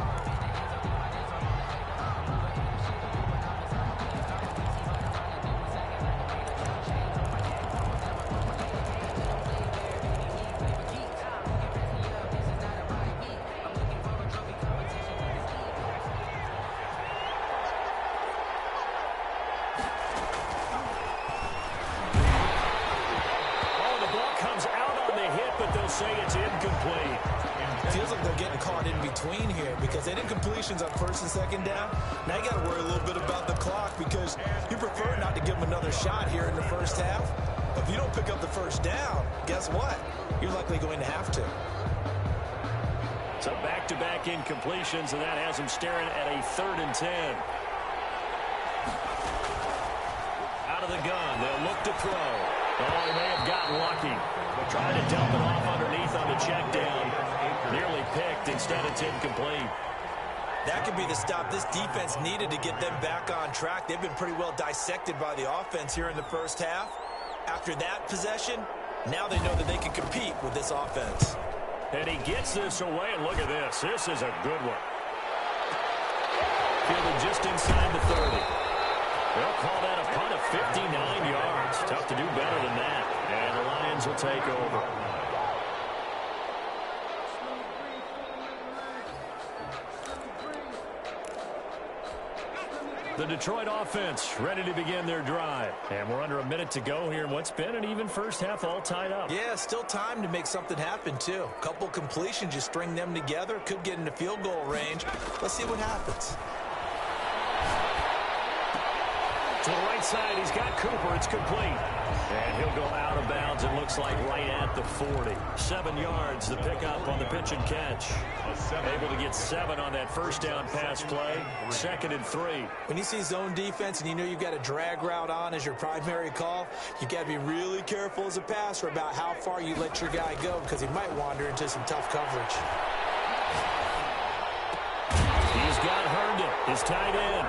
Say it's incomplete. Feels like they're getting caught in between here because they didn't completions on 1st and 2nd down. Now you got to worry a little bit about the clock because you prefer not to give them another shot here in the 1st half. If you don't pick up the 1st down, guess what? You're likely going to have to. So back-to-back incompletions, and that has them staring at a 3rd and 10. Out of the gun, they'll look to throw. Oh, they may have gotten lucky. Trying to dump it off underneath on the check down. Nearly picked. Instead, it's incomplete. That could be the stop this defense needed to get them back on track. They've been pretty well dissected by the offense here in the 1st half. After that possession, Now they know that they can compete with this offense. And he gets this away, and look at this. This is a good one. Fielded just inside the 30. They'll call that a punt of 59 yards. Tough to do better than that. And the Lions will take over. The Detroit offense ready to begin their drive. And we're under a minute to go here in what's been an even first half, all tied up. Yeah, still time to make something happen, too. A couple completions, you string them together, could get into field goal range. Let's see what happens. To the right side, he's got Cooper. It's complete. And he'll go out of bounds, it looks like, right at the 40. 7 yards, the pickup on the pitch and catch. Able to get 7 on that first down pass play. 2nd and 3. When you see zone defense and you know you've got a drag route on as your primary call, you've got to be really careful as a passer about how far you let your guy go because he might wander into some tough coverage. He's got Herndon, his tight end.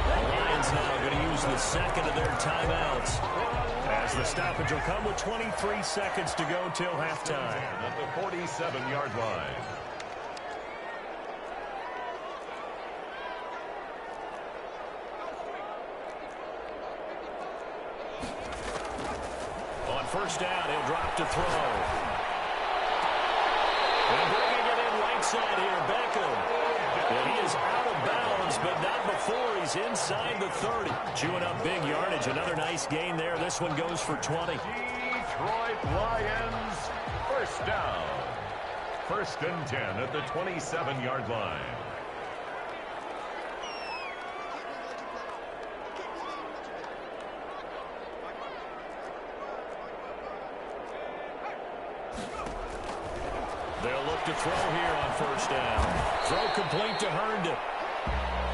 The Lions now going to use the second of their timeouts as the stoppage will come with 23 seconds to go till halftime. At the 47-yard line. On first down, he'll drop to throw. And bringing it in right side here, Beckham. And he is out of bounds, but not before he's inside the 30. Chewing up big yardage. Another nice gain there. This one goes for 20. Detroit Lions, first down. 1st and 10 at the 27-yard line. They'll look to throw here on first down. Throw complete to Herndon.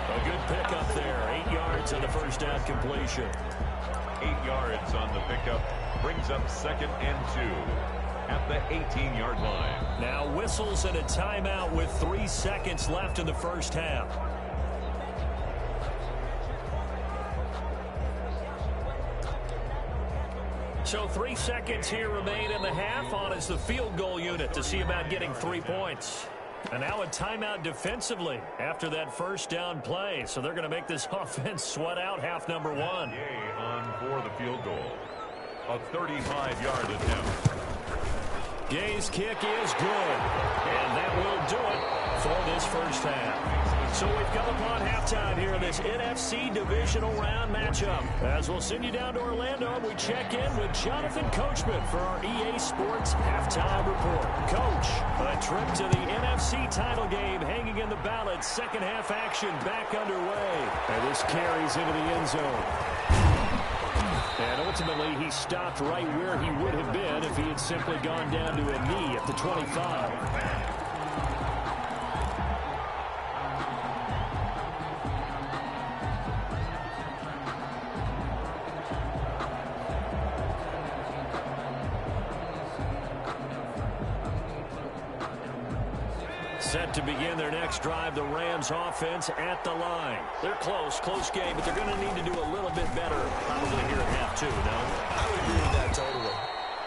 A good pickup there. 8 yards on the first down completion. 8 yards on the pickup. Brings up 2nd and 2 at the 18-yard line. Now whistles and a timeout with 3 seconds left in the first half. So 3 seconds here remain in the half. On is the field goal unit to see about getting 3 points. And now a timeout defensively after that first down play. So they're going to make this offense sweat out half number 1. Yay on for the field goal. A 35-yard attempt. Gay's kick is good. And that will do it for this first half. So we've come upon halftime here in this NFC Divisional Round matchup. As we'll send you down to Orlando, we check in with Jonathan Coachman for our EA Sports Halftime Report. Coach, a trip to the NFC title game hanging in the balance. Second half action back underway. And this carries into the end zone. And ultimately, he stopped right where he would have been if he had simply gone down to a knee at the 25. Set to begin their next drive, the Rams offense at the line. They're close game, but they're going to need to do a little bit better probably here at half 2, no? I would agree with that totally.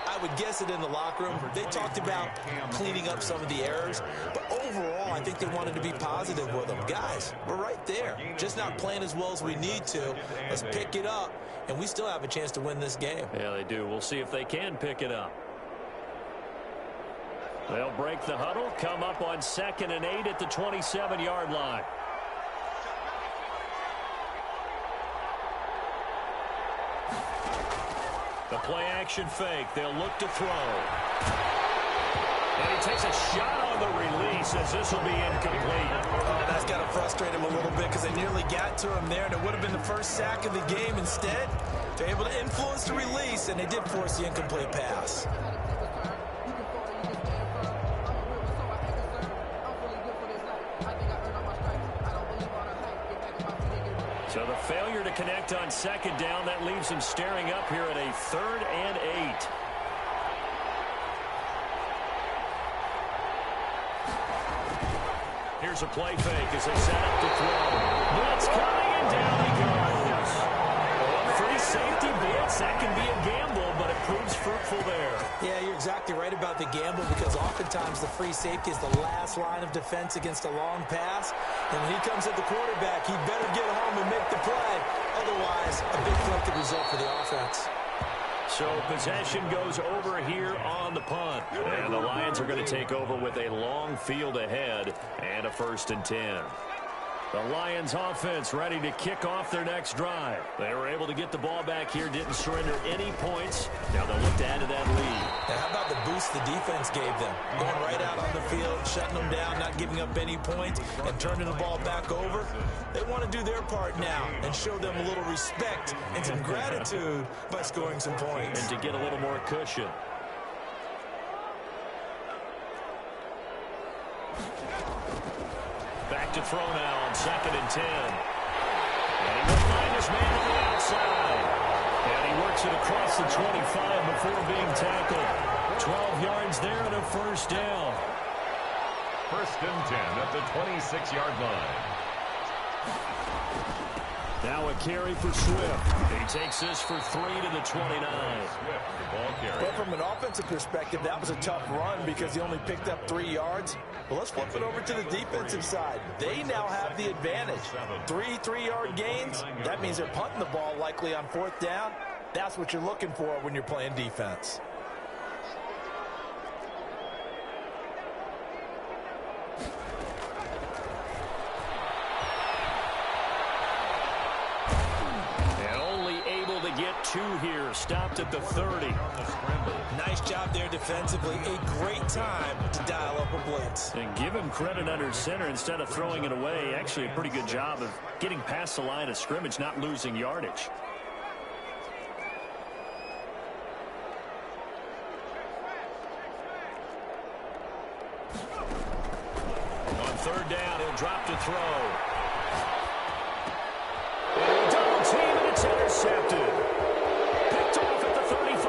I would guess it in the locker room. They talked about cleaning up some of the errors, but overall, I think they wanted to be positive with them. Guys, we're right there. Just not playing as well as we need to. Let's pick it up, and we still have a chance to win this game. Yeah, they do. We'll see if they can pick it up. They'll break the huddle, come up on 2nd and 8 at the 27-yard line. The play-action fake. They'll look to throw. And he takes a shot on the release as this will be incomplete. Oh, that's got to frustrate him a little bit because they nearly got to him there, and it would have been the first sack of the game. Instead, they're able to influence the release, and they did force the incomplete pass. So the failure to connect on 2nd down, that leaves him staring up here at a 3rd and 8. Here's a play fake as they set up to throw. Blitz coming, and down he goes. Free safety blitz, that can be a gamble, but it proves fruitful helpful there. Yeah, you're exactly right about the gamble because oftentimes the free safety is the last line of defense against a long pass. And when he comes at the quarterback, he better get home and make the play. Otherwise, a big play could result for the offense. So possession goes over here on the punt. And the Lions are going to take over with a long field ahead and a 1st and 10. The Lions offense ready to kick off their next drive. They were able to get the ball back here, didn't surrender any points. Now they'll look to add to that lead. Now how about the boost the defense gave them? Going right out on the field, shutting them down, not giving up any points, and turning the ball back over. They want to do their part now and show them a little respect and some gratitude by scoring some points. And to get a little more cushion. Back to throw now on 2nd and 10. And he will find his man on the outside. And he works it across the 25 before being tackled. 12 yards there and a 1st down. 1st and 10 at the 26-yard line. Now a carry for Swift. He takes this for 3 to the 29. Swift, the ball carrier. But from an offensive perspective, that was a tough run because he only picked up 3 yards. Well, let's flip it over to the defensive side. They now have the advantage. 3 3-yard gains. That means they're punting the ball likely on 4th down. That's what you're looking for when you're playing defense. Get 2 here, stopped at the 30. Nice job there defensively. A great time to dial up a blitz. And give him credit under center instead of throwing it away. Actually a pretty good job of getting past the line of scrimmage, not losing yardage. On 3rd down, he'll drop to throw. Double team, and it's intercepted. Picked off at the 35.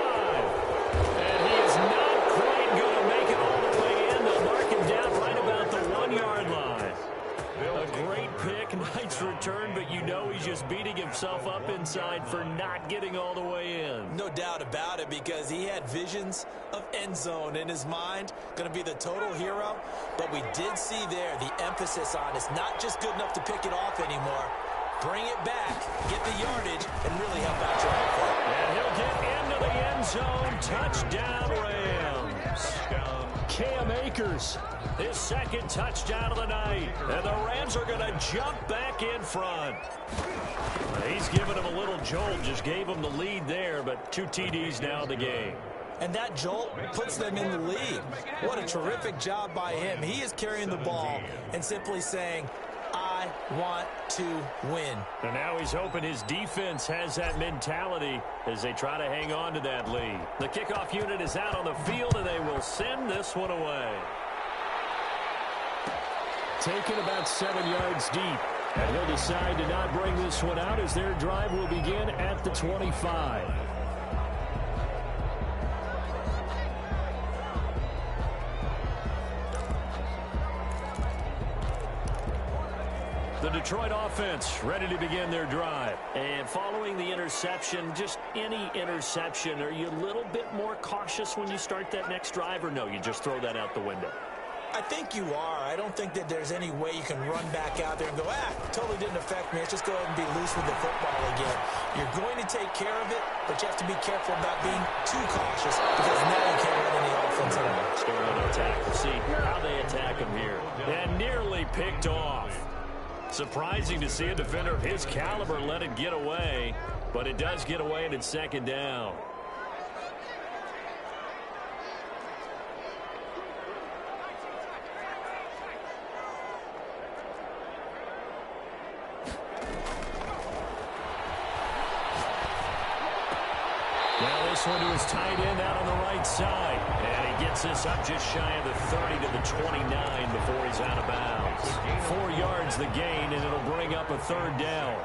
And he is not quite going to make it all the way in. They'll mark him down right about the 1-yard line. A great pick, nice return, but you know he's just beating himself up inside for not getting all the way in. No doubt about it because he had visions of end zone in his mind. Going to be the total hero. But we did see there the emphasis on it's not just good enough to pick it off anymore. Bring it back, get the yardage, and really help out your outfit. And he'll get into the end zone. Touchdown, Rams. Cam Akers, his 2nd touchdown of the night. And the Rams are going to jump back in front. He's giving him a little jolt, just gave him the lead there, but 2 TDs now in the game. And that jolt puts them in the lead. What a terrific job by him. He is carrying the ball and simply saying, I want to win. And now he's hoping his defense has that mentality as they try to hang on to that lead. The kickoff unit is out on the field, and they will send this one away. Taken about 7 yards deep. And he'll decide to not bring this one out as their drive will begin at the 25. The Detroit offense ready to begin their drive. And following the interception, just any interception, are you a little bit more cautious when you start that next drive, or no, you just throw that out the window? I think you are. I don't think that there's any way you can run back out there and go, totally didn't affect me. Let's just go ahead and be loose with the football again. You're going to take care of it, but you have to be careful about being too cautious because now you can't run any offense anymore. Scoring on attack. We'll see how they attack him here. And nearly picked off. Surprising to see a defender of his caliber let it get away, but it does get away and it's 2nd down. Now this one to his tight end out on the right side. And he gets this up just shy of the 30 to the 29 before he's out of bounds. 4 yards the gain, and it'll bring up a 3rd down.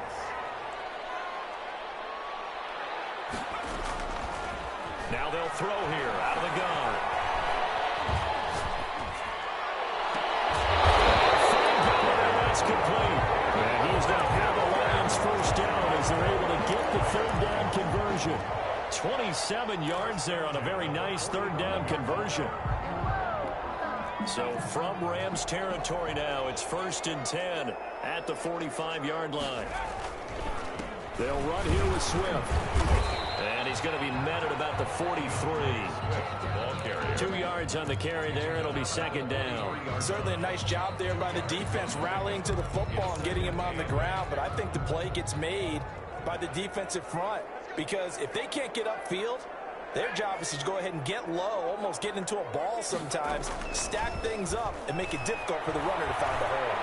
Now they'll throw here out of the gun. That's complete. And he's going to have the Lions 1st down as they're able to get the 3rd down conversion. 27 yards there on a very nice third down conversion. So from Rams territory now, it's 1st and 10 at the 45-yard line. They'll run here with Swift. And he's going to be met at about the 43. 2 yards on the carry there. It'll be 2nd down. Certainly a nice job there by the defense rallying to the football and getting him on the ground. But I think the play gets made by the defensive front, because if they can't get upfield, their job is to go ahead and get low, almost get into a ball sometimes, stack things up, and make it difficult for the runner to find a hole.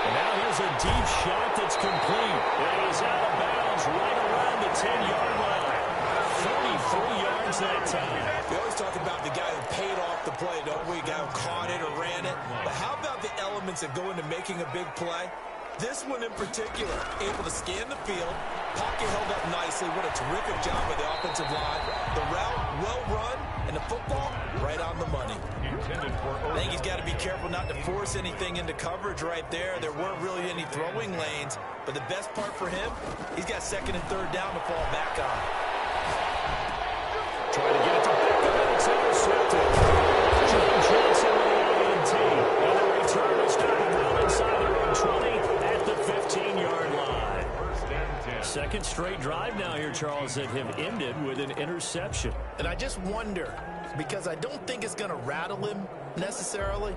And now here's a deep shot that's complete. And he's out of bounds right around the 10-yard line. 33 yards that time. We always talk about the guy who paid off the play, don't we? The guy who caught it or ran it. But how about the elements that go into making a big play? This one in particular, able to scan the field, pocket held up nicely. What a terrific job by the offensive line. The route, well run, and the football, right on the money. I think he's got to be careful not to force anything into coverage right there. There weren't really any throwing lanes, but the best part for him, he's got 2nd and 3rd down to fall back on. Trying to get it to Beckham, and it's intercepted. John Johnson with the INT. And the return is starting well inside their own 20 at the 15-yard line. 2nd straight drive now here, Charles, that have ended with an interception. And I just wonder, because I don't think it's going to rattle him necessarily,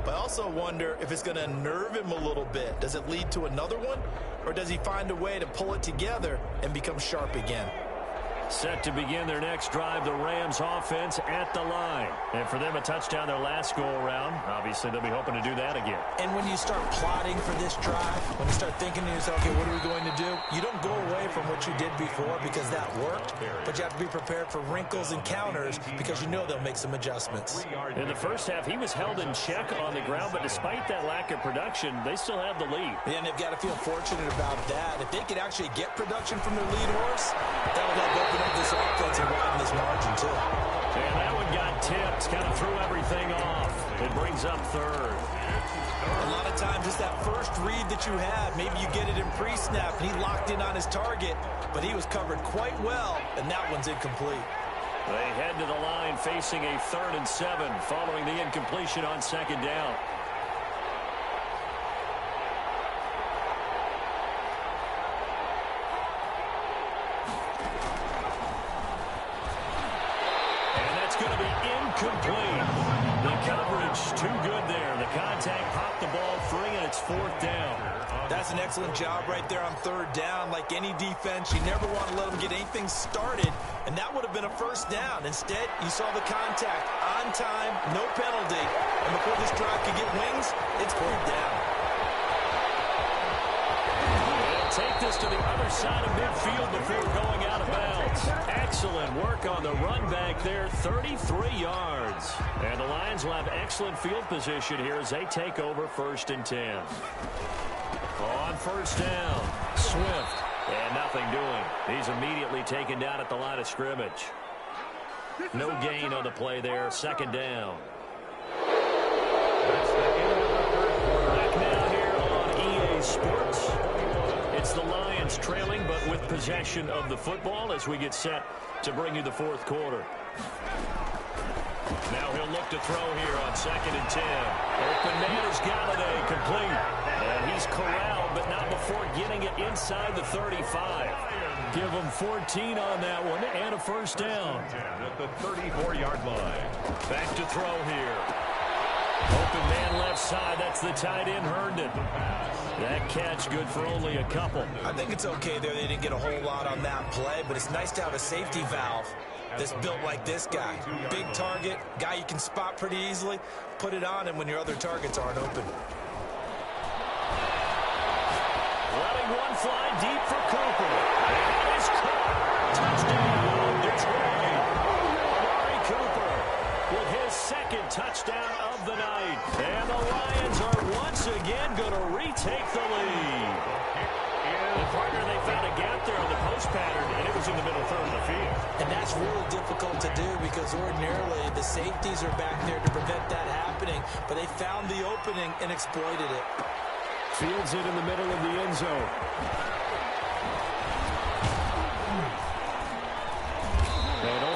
but I also wonder if it's going to unnerve him a little bit. Does it lead to another one, or does he find a way to pull it together and become sharp again? Set to begin their next drive, the Rams offense at the line. And for them, a touchdown their last go-around. Obviously, they'll be hoping to do that again. And when you start plotting for this drive, when you start thinking to yourself, okay, what are we going to do? You don't go away from what you did before because that worked, but you have to be prepared for wrinkles and counters because you know they'll make some adjustments. In the first half, he was held in check on the ground, but despite that lack of production, they still have the lead. And they've got to feel fortunate about that. If they could actually get production from their lead horse, that would help open up this offense and widen this margin, too. And that one got tipped, kind of threw everything off. It brings up 3rd. A lot of times it's that first read that you had. Maybe you get it in pre-snap, and he locked in on his target, but he was covered quite well, and that one's incomplete. They head to the line facing a 3rd and 7 following the incompletion on 2nd down. Complete. The coverage too good there. The contact popped the ball free, and it's 4th down. That's an excellent job right there on 3rd down. Like any defense, you never want to let them get anything started, and that would have been a 1st down. Instead, you saw the contact on time, no penalty, and before this drive could get wings, it's 4th down. Take this to the other side of midfield before going out of bounds. Excellent work on the run back there, 33 yards. And the Lions will have excellent field position here as they take over 1st and 10. On 1st down, Swift, and nothing doing. He's immediately taken down at the line of scrimmage. No gain on the play there, 2nd down. Back now here on EA Sports. It's the Lions trailing, but with possession of the football as we get set to bring you the 4th quarter. Now he'll look to throw here on 2nd and 10. Open man is Galladay, complete. And he's corralled, but not before getting it inside the 35. Give him 14 on that one and a 1st down. At the 34-yard line. Back to throw here. Open man left side. That's the tight end, Herndon. That catch good for only a couple. I think it's okay there. They didn't get a whole lot on that play, but it's nice to have a safety valve that's built like this guy. Big target, guy you can spot pretty easily. Put it on him when your other targets aren't open. Letting one fly deep for Cooper. And it's caught. Touchdown, Detroit. Amari Cooper with his 2nd touchdown of the night. And the Lions are once again going to retake the lead. And partner, they found a gap there on the post pattern, and it was in the middle 3rd of the field. And that's really difficult to do because ordinarily the safeties are back there to prevent that happening, but they found the opening and exploited it. Fields it in the middle of the end zone.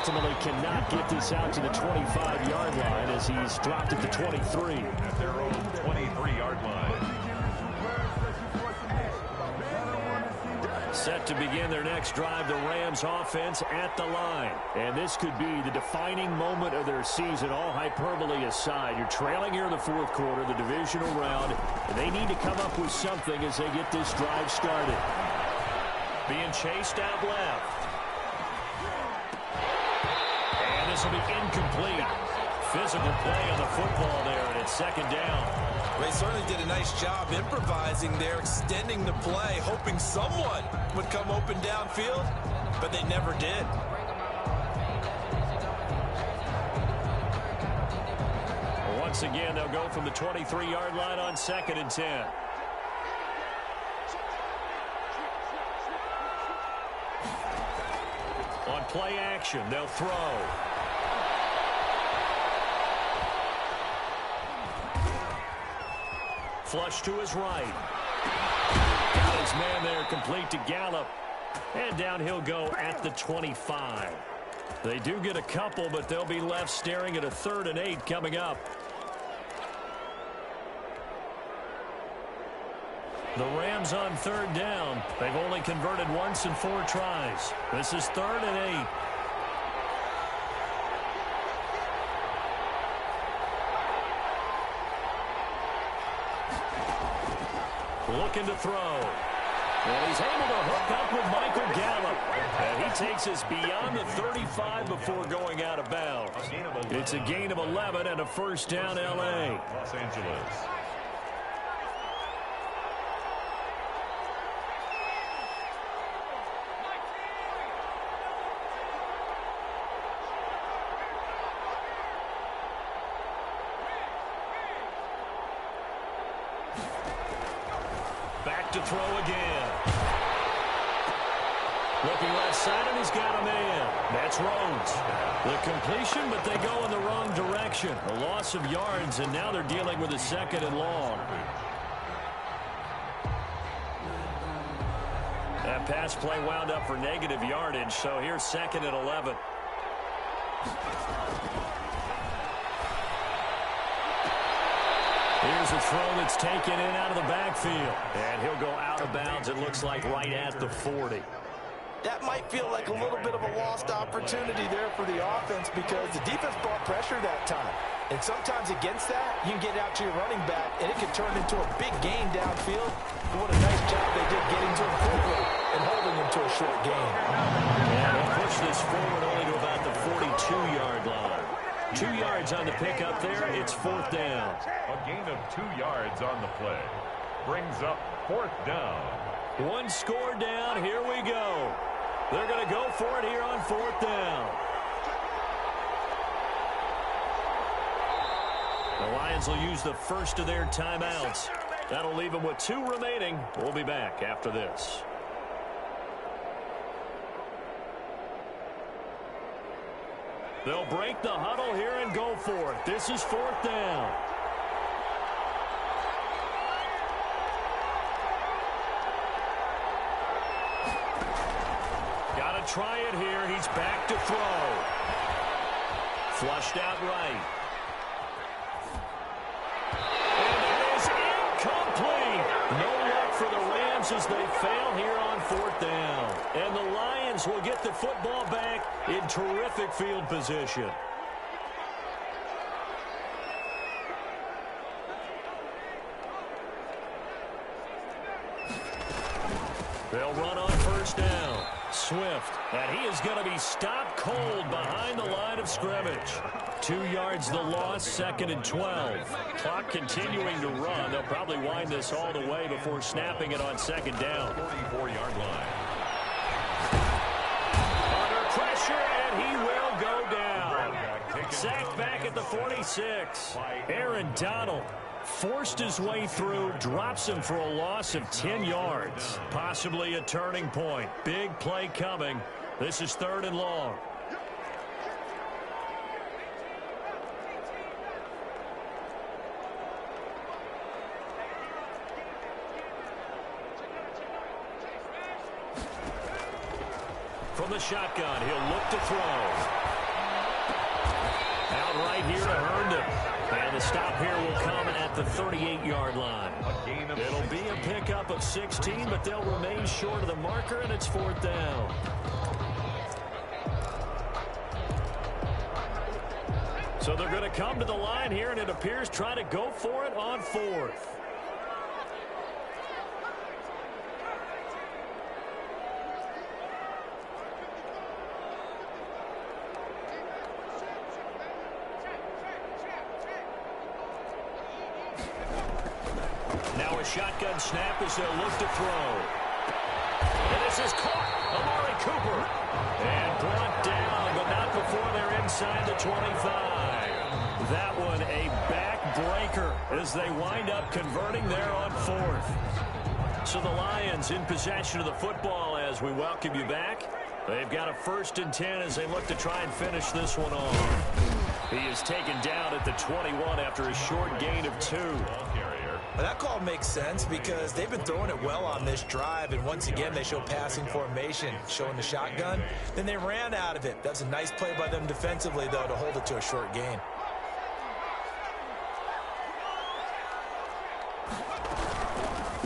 ultimately cannot get this out to the 25-yard line as he's dropped at the 23. At their own 23-yard line. Set to begin their next drive, the Rams offense at the line. And this could be the defining moment of their season, all hyperbole aside. You're trailing here in the fourth quarter, the divisional round, and they need to come up with something as they get this drive started. Being chased out left. And this will be incomplete. Physical play on the football there, and it's second down. They certainly did a nice job improvising there, extending the play, hoping someone would come open downfield, but they never did. Once again, they'll go from the 23-yard line on 2nd and 10. On play action, they'll throw. Flush to his right. Got his man there, complete to Gallup. And down he'll go at the 25. They do get a couple, but they'll be left staring at a 3rd and 8 coming up. The Rams on 3rd down. They've only converted once in 4 tries. This is 3rd and 8. Looking to throw. And he's able to hook up with Michael Gallup. And he takes us beyond the 35 before going out of bounds. It's a gain of 11 and a first down, L.A. Los Angeles. Back to throw again. Looking left side, and he's got a man. That's Rhodes. The completion, but they go in the wrong direction. A loss of yards, and now they're dealing with a 2nd and long. That pass play wound up for negative yardage, so here's 2nd and 11. Here's a throw that's taken in out of the backfield. And he'll go out of bounds, it looks like, right at the 40. That might feel like a little bit of a lost opportunity there for the offense because the defense brought pressure that time. And sometimes against that, you can get out to your running back, and it can turn into a big gain downfield. And what a nice job they did getting to him quickly and holding him to a short gain. And they'll push this forward only to about the 42-yard line. 2 yards on the pickup there. It's 4th down. A gain of 2 yards on the play. Brings up 4th down. 1 score down. Here we go. They're going to go for it here on 4th down. The Lions will use the first of their timeouts. That'll leave them with 2 remaining. We'll be back after this. They'll break the huddle here and go for it. This is 4th down. Got to try it here. He's back to throw. Flushed out right. And it is incomplete. No luck for the Rams as they fail here on 4th down. And the Lions will get the football back in terrific field position. They'll run on 1st down. Swift, and he is going to be stopped cold behind the line of scrimmage. 2 yards the loss, 2nd and 12. Clock continuing to run. They'll probably wind this all the way before snapping it on 2nd down. 44-yard line. Under pressure, and he will go down. Sacked back at the 46. Aaron Donald forced his way through, drops him for a loss of 10 yards. Possibly a turning point. Big play coming. This is 3rd and long. From the shotgun, he'll look to throw. right here to Herndon. And the stop here will come at the 38-yard line. It'll be a pickup of 16, but they'll remain short of the marker, and it's 4th down. So they're going to come to the line here, and it appears try to go for it on 4th. Now a shotgun snap as they'll look to throw. And this is caught. Amari Cooper. And brought down, but not before they're inside the 25. That one a backbreaker as they wind up converting there on 4th. So the Lions in possession of the football as we welcome you back. They've got a 1st and 10 as they look to try and finish this one off. He is taken down at the 21 after a short gain of 2. Well, that call makes sense because they've been throwing it well on this drive, and once again they show passing formation, showing the shotgun. Then they ran out of it. That's a nice play by them defensively, though, to hold it to a short gain.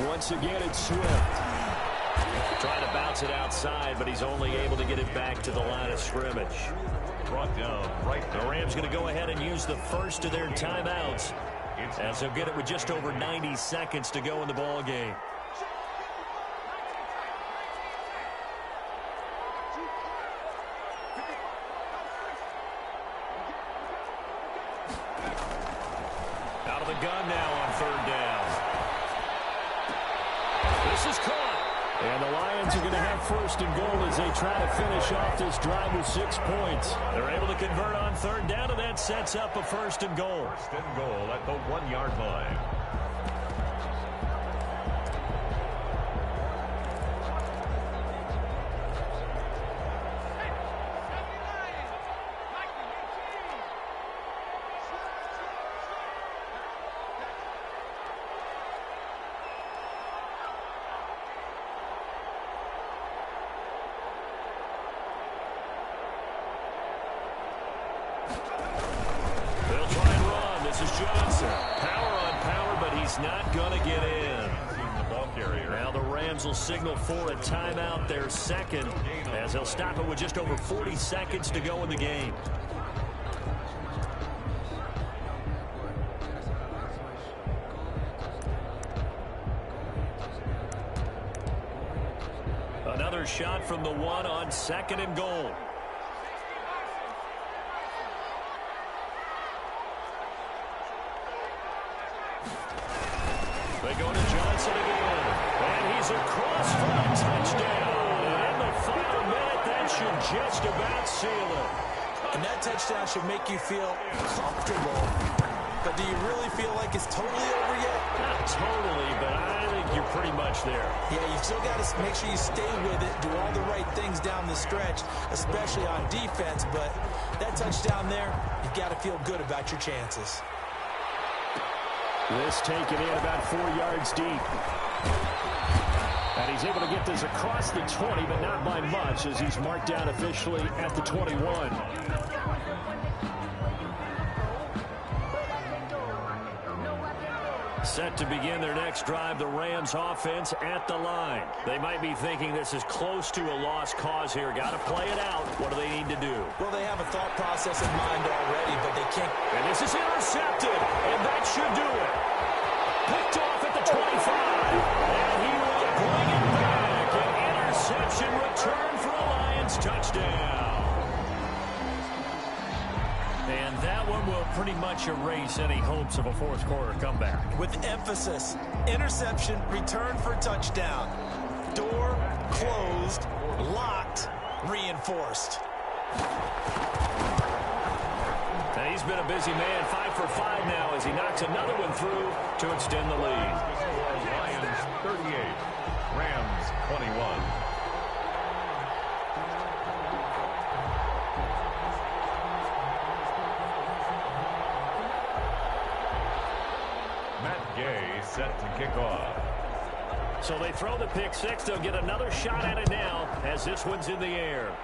Once again, it's Swift. Trying to bounce it outside, but he's only able to get it back to the line of scrimmage. Brought down right. The Rams going to go ahead and use the first of their timeouts, as they'll get it with just over 90 seconds to go in the ball game. Out of the gun now on 3rd down. This is caught. And the Lions are going to have 1st and goal as they try to finish off this drive with 6 points. They're able to convert on 3rd down, and that sets up a 1st and goal. 1st and goal at the 1-yard line. Not going to get in. Now the Rams will signal for a timeout, their 2nd, as they'll stop it with just over 40 seconds to go in the game. Another shot from the 1 on 2nd and goal. They go to Johnson again, and he's across for a touchdown. And in the final minute, that should just about seal it. And that touchdown should make you feel comfortable. But do you really feel like it's totally over yet? Not totally, but I think you're pretty much there. Yeah, you've still got to make sure you stay with it, do all the right things down the stretch, especially on defense. But that touchdown there, you've got to feel good about your chances. This taken in about 4 yards deep. And he's able to get this across the 20, but not by much, as he's marked down officially at the 21. Set to begin their next drive, the Rams offense at the line. They might be thinking this is close to a lost cause here. Got to play it out. What do they need to do? Well, they have a thought process in mind already, but they can't. And this is intercepted, and that should do it. Picked off at the 25, and he will bring it back. An interception return for a Lions touchdown. And that one will pretty much erase any hopes of a fourth quarter comeback. With emphasis, interception, return for touchdown. Door closed, locked, reinforced. And he's been a busy man, 5 for 5 now as he knocks another one through to extend the lead. Lions 38, Rams 21. Set to kick off. So they throw the pick six. They'll get another shot at it now as this one's in the air.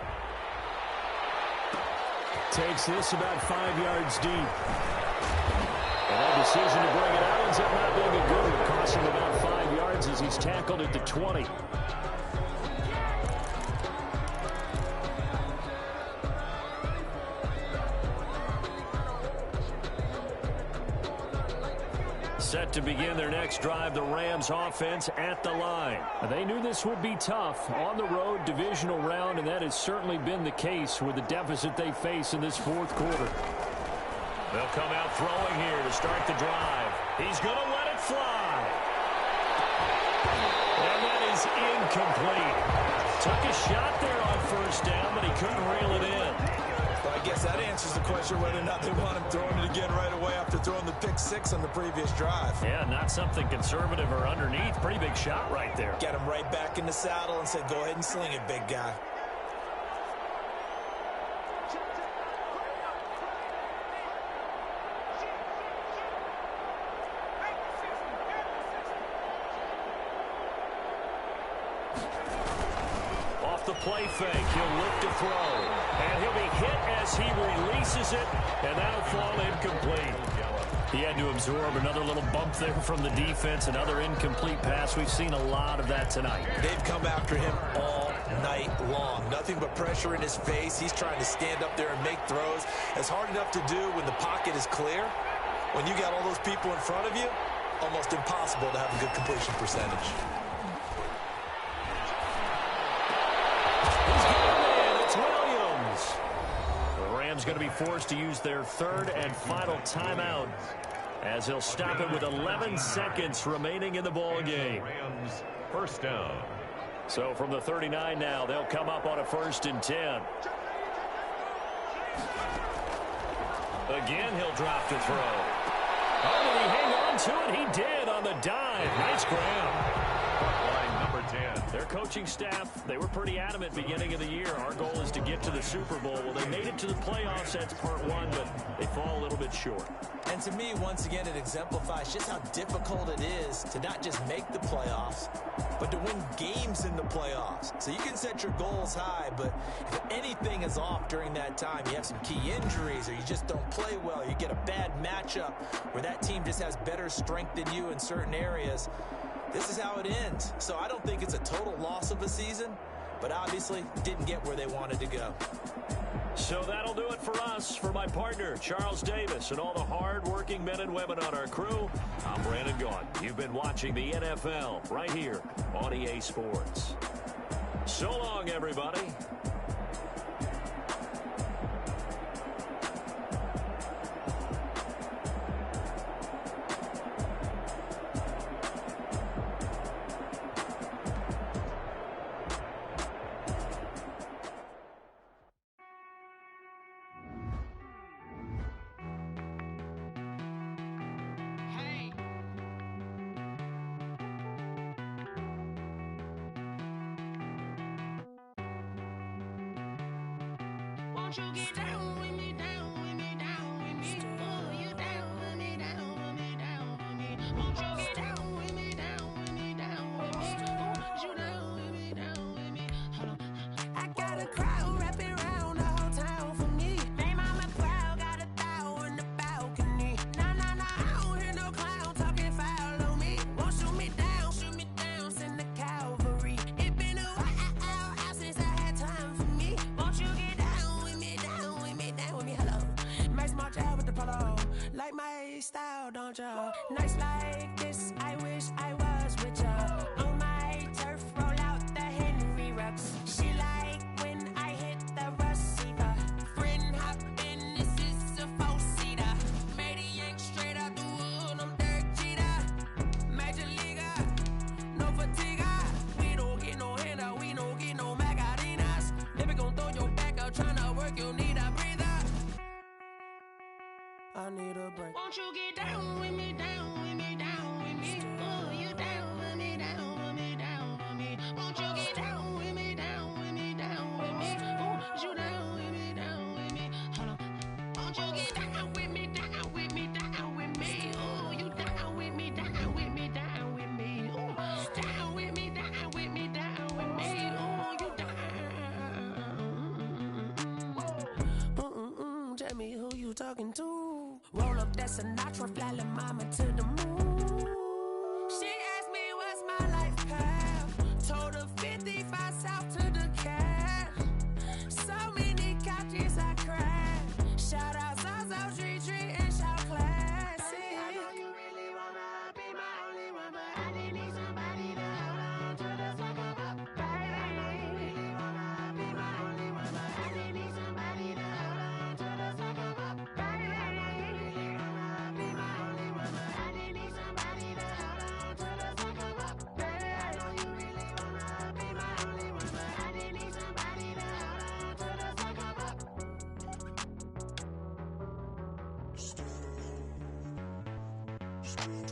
takes this about 5 yards deep. And that decision to bring it out ends up not being a good one, costing about 5 yards as he's tackled at the 20. Set to begin their next drive, the Rams offense at the line. They knew this would be tough on the road, divisional round, and that has certainly been the case with the deficit they face in this fourth quarter. They'll come out throwing here to start the drive. He's going to let it fly. And that is incomplete. Took a shot there on first down, but he couldn't reel it in. Well, I guess that answers the question whether or not they want him throwing it again right away after throwing the pick six on the previous drive. Yeah, not something conservative or underneath. Pretty big shot right there. Get him right back in the saddle and said, go ahead and sling it, big guy. The play fake, he'll look to throw, and he'll be hit as he releases it, and that'll fall incomplete. He had to absorb another little bump there from the defense, another incomplete pass. We've seen a lot of that tonight. They've come after him all night long. Nothing but pressure in his face. He's trying to stand up there and make throws. It's hard enough to do when the pocket is clear. When you got all those people in front of you, almost impossible to have a good completion percentage. Going to be forced to use their third and final timeout as he'll stop it with 11 seconds remaining in the ball game. Rams first down. So from the 39 now, they'll come up on a 1st and 10. Again, he'll drop to throw. Oh, did he hang on to it? He did on the dive. Nice grab. Line number 10. Their coaching staff, they were pretty adamant beginning of the year. Our goal is to get to the Super Bowl. Well, they made it to the playoffs. That's part one, but they fall a little bit short. And to me, once again, it exemplifies just how difficult it is to not just make the playoffs, but to win games in the playoffs. So you can set your goals high, but if anything is off during that time, you have some key injuries or you just don't play well, you get a bad matchup where that team just has better strength than you in certain areas, this is how it ends. So I don't think it's a total loss of a season, but obviously didn't get where they wanted to go. So that'll do it for us. For my partner, Charles Davis, and all the hard-working men and women on our crew, I'm Brandon Gaudin. You've been watching the NFL right here on EA Sports. So long, everybody. Won't you get down with me, down with me, down with me? Oh, you down with me, down with me, down with me. Won't you get down with me, down with me, down with me? Oh, you down with me, down with me. Hold on. I got a crowd wrapping around the whole town for me. Hey, mama, crowd got 1,000 on the balcony. Nah, nah, nah, I don't hear no clown talking foul on me. Won't shoot me down, send the cavalry. It been a while since I had time for me. Won't you get down with me, down with me, down with me? Hello. Max March out with the polo. Like my style, don't ya? Nights like this, I wish I was with ya. On my turf, roll out the Henry Rux. She like when I hit the receiver. Friend hop in, this is a 4-seater. Made a yank straight out the wood, I'm Derek Jeter. Major leaguer, no fatigue. We don't get no handout, we don't get no Macarinas. Never gon' throw your back out, tryna work, you need a breather. I need a break. Won't you get down with me, down with me, down with me? Oh, you down with me, down with me, down with me. Won't you get down with me, down with me, down with me? Oh, you down with me, down with me. Hold on. Won't you get down with me, down with me, down with me? Oh, you down with me, down with me, down with me. Oh, down with me, down with me, down with me. Oh, you down. talking to. Roll up that Sinatra, fly la mama to the moon. She asked me what's my life path. Told her 55 south to the cat. So many couches I cried. Shout out Zazo, Tree Tree, and shout classic. I know you really wanna be my only one, but I didn't need somebody to hold on to the second up, baby. I know you really wanna be my only one, but I didn't need somebody to hold on to the second up, baby. I know you really wanna be my only one, but I didn't need somebody to hold on to the second up, baby. I know you really wanna be my only one, but I didn't need somebody to hold on to the second up. Street